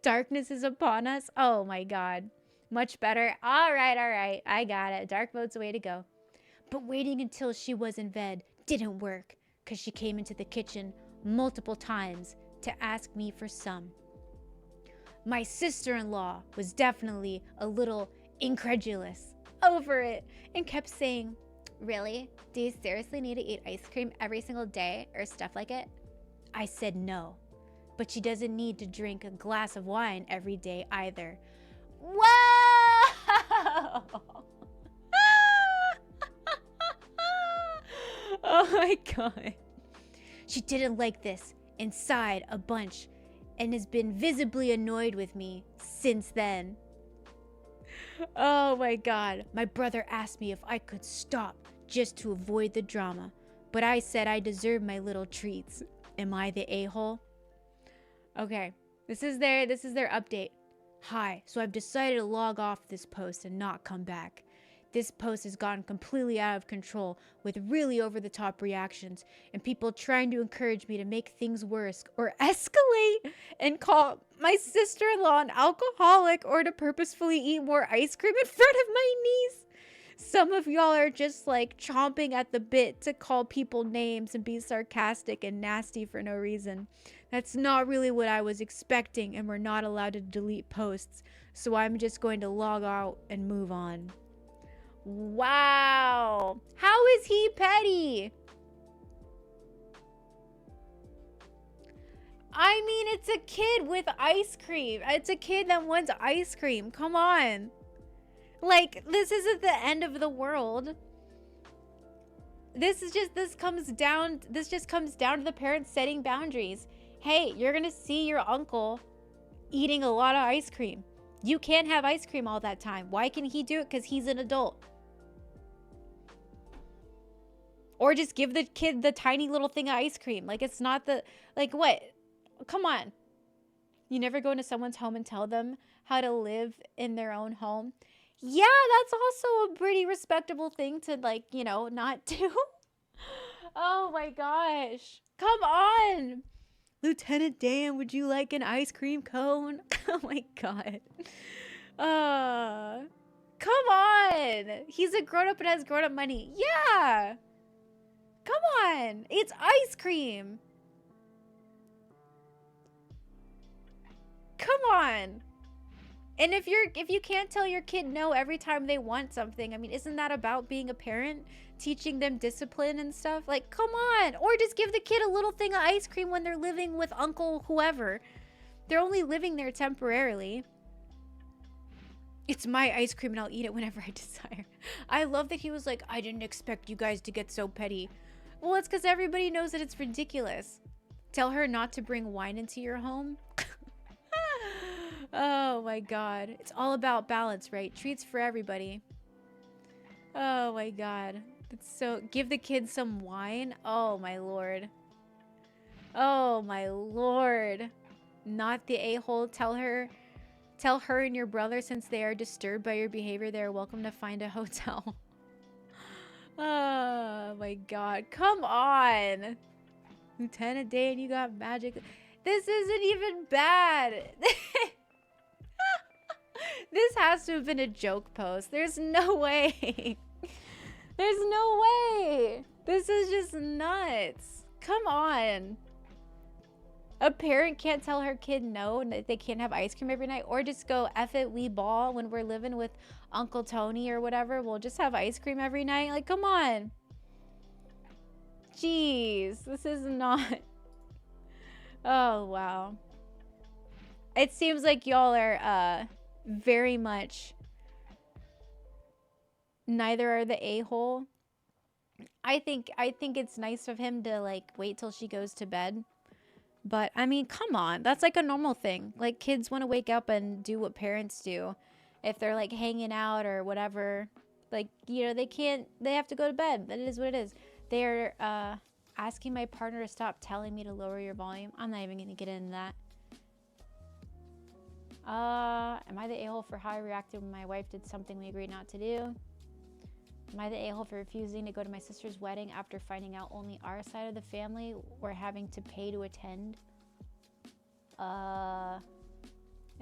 Darkness is upon us. Oh my God. Much better. All right. I got it. Dark mode's the way to go. But waiting until she was in bed didn't work because she came into the kitchen multiple times to ask me for some. My sister-in-law was definitely a little incredulous over it and kept saying, "Really? Do you seriously need to eat ice cream every single day or stuff like it?" I said no. But she doesn't need to drink a glass of wine every day either. Whoa! Oh my God. She didn't like this and sighed a bunch and has been visibly annoyed with me since then. Oh my God. My brother asked me if I could stop just to avoid the drama, but I said I deserve my little treats. Am I the a-hole? Okay, this is their update. Hi, so I've decided to log off this post and not come back. This post has gotten completely out of control with really over-the-top reactions and people trying to encourage me to make things worse or escalate and call my sister-in-law an alcoholic or to purposefully eat more ice cream in front of my niece. Some of y'all are just like chomping at the bit to call people names and be sarcastic and nasty for no reason. That's not really what I was expecting, and we're not allowed to delete posts, so I'm just going to log out and move on. Wow. How is he petty? I mean, it's a kid with ice cream. It's a kid that wants ice cream. Come on. Like, this isn't the end of the world. This just comes down to the parents setting boundaries. Hey, you're gonna see your uncle eating a lot of ice cream. You can't have ice cream all that time. Why can he do it? Because he's an adult. Or just give the kid the tiny little thing of ice cream. Like, it's not the, like, what? Come on. You never go into someone's home and tell them how to live in their own home. Yeah, that's also a pretty respectable thing to, like, you know, not do. Oh my gosh. Come on. Lieutenant Dan, would you like an ice cream cone? Oh my God. Come on. He's a grown-up and has grown-up money. Yeah. Come on. It's ice cream. Come on. And if you can't tell your kid no every time they want something, I mean, isn't that about being a parent? Teaching them discipline and stuff? Like, come on. Or just give the kid a little thing of ice cream when they're living with Uncle whoever. They're only living there temporarily. It's my ice cream and I'll eat it whenever I desire. I love that he was like, I didn't expect you guys to get so petty. Well, it's because everybody knows that it's ridiculous. Tell her not to bring wine into your home. Oh my God. It's all about balance, right? Treats for everybody. Oh my God. It's so... Give the kids some wine? Oh my Lord. Oh my Lord. Not the a-hole. Tell her and your brother, since they are disturbed by your behavior, they are welcome to find a hotel. Oh my God. Come on. Lieutenant Dan, you got magic. This isn't even bad. This has to have been a joke post. There's no way. There's no way. This is just nuts. Come on. A parent can't tell her kid no, and that they can't have ice cream every night, or just go, F it, we ball when we're living with Uncle Tony or whatever. We'll just have ice cream every night. Like, come on. Jeez, this is not. Oh, wow. It seems like y'all are very much neither are the a-hole. I think it's nice of him to like wait till she goes to bed But I mean, come on. That's like a normal thing. Like kids want to wake up and do what parents do. If they're like hanging out or whatever, like, you know, they have to go to bed. That is what it is. They're asking my partner to stop telling me to lower your volume. I'm not even going to get into that. Am I the a-hole for how I reacted when my wife did something we agreed not to do? Am I the a-hole for refusing to go to my sister's wedding after finding out only our side of the family were having to pay to attend? Am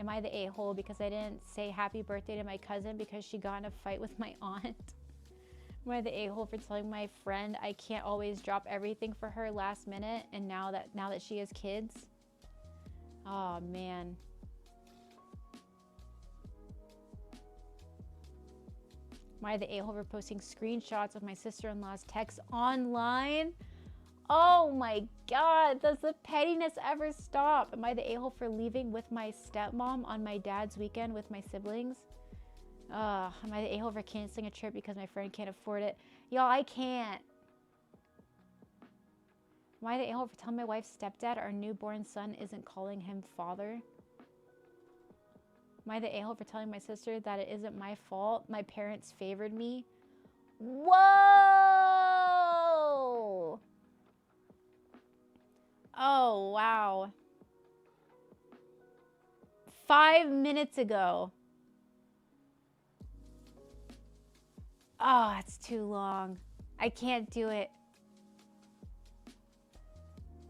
I the a-hole because I didn't say happy birthday to my cousin because she got in a fight with my aunt? Am I the a-hole for telling my friend I can't always drop everything for her last minute and now that she has kids? Oh man. Am I the a-hole for posting screenshots of my sister-in-law's texts online? Oh my God, does the pettiness ever stop? Am I the a-hole for leaving with my stepmom on my dad's weekend with my siblings? Am I the a-hole for canceling a trip because my friend can't afford it? Y'all, I can't. Am I the a-hole for telling my wife's stepdad our newborn son isn't calling him father? Am I the a-hole for telling my sister that it isn't my fault my parents favored me? Whoa! Oh, wow. 5 minutes ago. Oh, it's too long. I can't do it.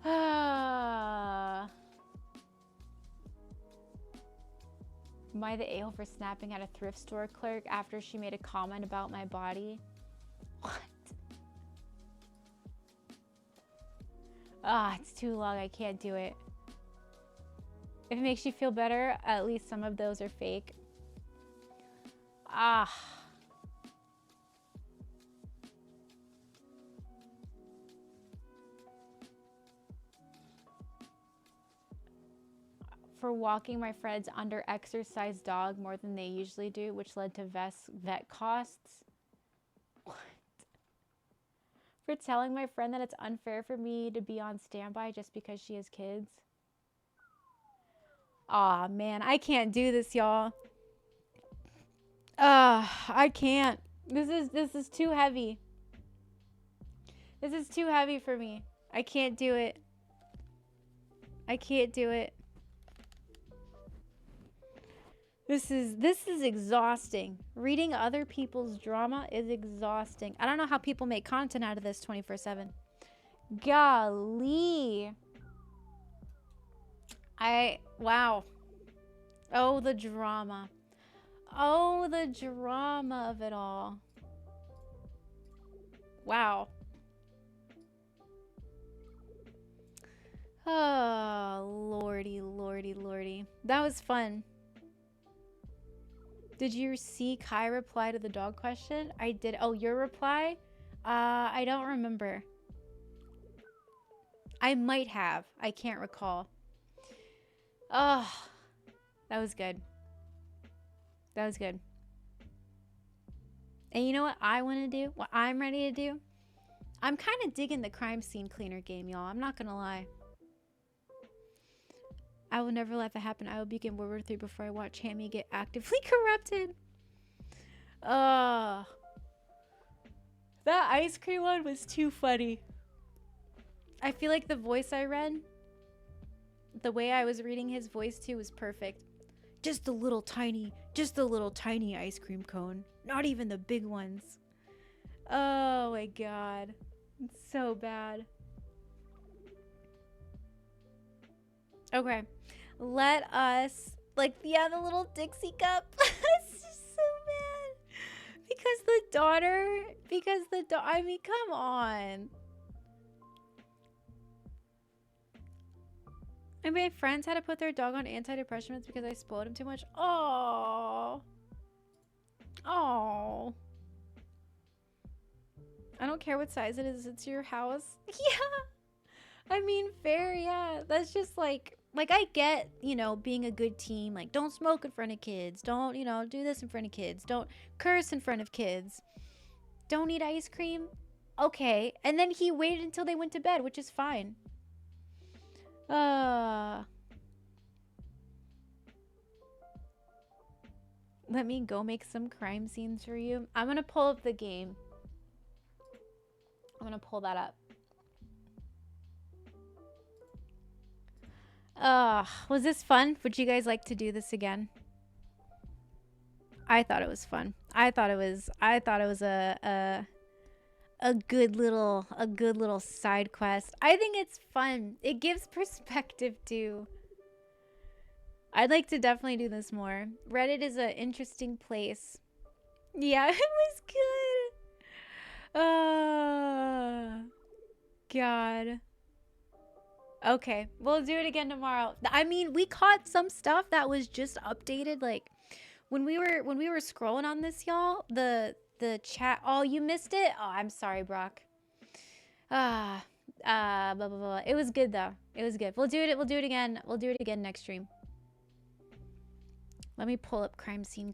Am I the a-hole for snapping at a thrift store clerk after she made a comment about my body? What? Ah, it's too long. I can't do it. If it makes you feel better, at least some of those are fake. Ah. For walking my friend's under-exercised dog more than they usually do, which led to vet costs. What? For telling my friend that it's unfair for me to be on standby just because she has kids. Aw, man, I can't do this, y'all. I can't. This is too heavy. This is too heavy for me. I can't do it. I can't do it. This is exhausting. Reading other people's drama is exhausting. I don't know how people make content out of this 24/7. Golly. Wow. Oh, the drama. Oh, the drama of it all. Wow. Oh, lordy, lordy, lordy. That was fun. Did you see Kai reply to the dog question? I did. Oh, your reply? I don't remember. I might have. I can't recall. Oh, that was good. That was good. And you know what I want to do? What I'm ready to do? I'm kind of digging the crime scene cleaner game, y'all. I'm not going to lie. I will never let that happen. I will begin World War III before I watch Hammy get actively corrupted. That ice cream one was too funny. I feel like the voice I read, the way I was reading his voice too, was perfect. Just a little tiny ice cream cone. Not even the big ones. Oh my God. It's so bad. Okay. Let us, like, yeah, the little Dixie cup. It's just so bad. I mean, come on. And my friends had to put their dog on antidepressant meds because I spoiled him too much. Oh. Oh. I don't care what size it is. It's your house. Yeah. I mean, fair, yeah. That's just like I get, you know, being a good team. Like, don't smoke in front of kids. Don't, you know, do this in front of kids. Don't curse in front of kids. Don't eat ice cream. Okay. And then he waited until they went to bed, which is fine. Uh, let me go make some crime scenes for you. I'm gonna pull up the game. I'm gonna pull that up. Was this fun? Would you guys like to do this again? I thought it was fun. I thought it was a good little side quest. I think it's fun. It gives perspective too. I'd like to definitely do this more. Reddit is an interesting place. Yeah, it was good. God. Okay, we'll do it again tomorrow. I mean, we caught some stuff that was just updated like when we were scrolling on this, y'all. The chat. Oh, you missed it? Oh, I'm sorry, Brock. Blah blah blah. It was good though. It was good. We'll do it again. We'll do it again next stream. Let me pull up crime scene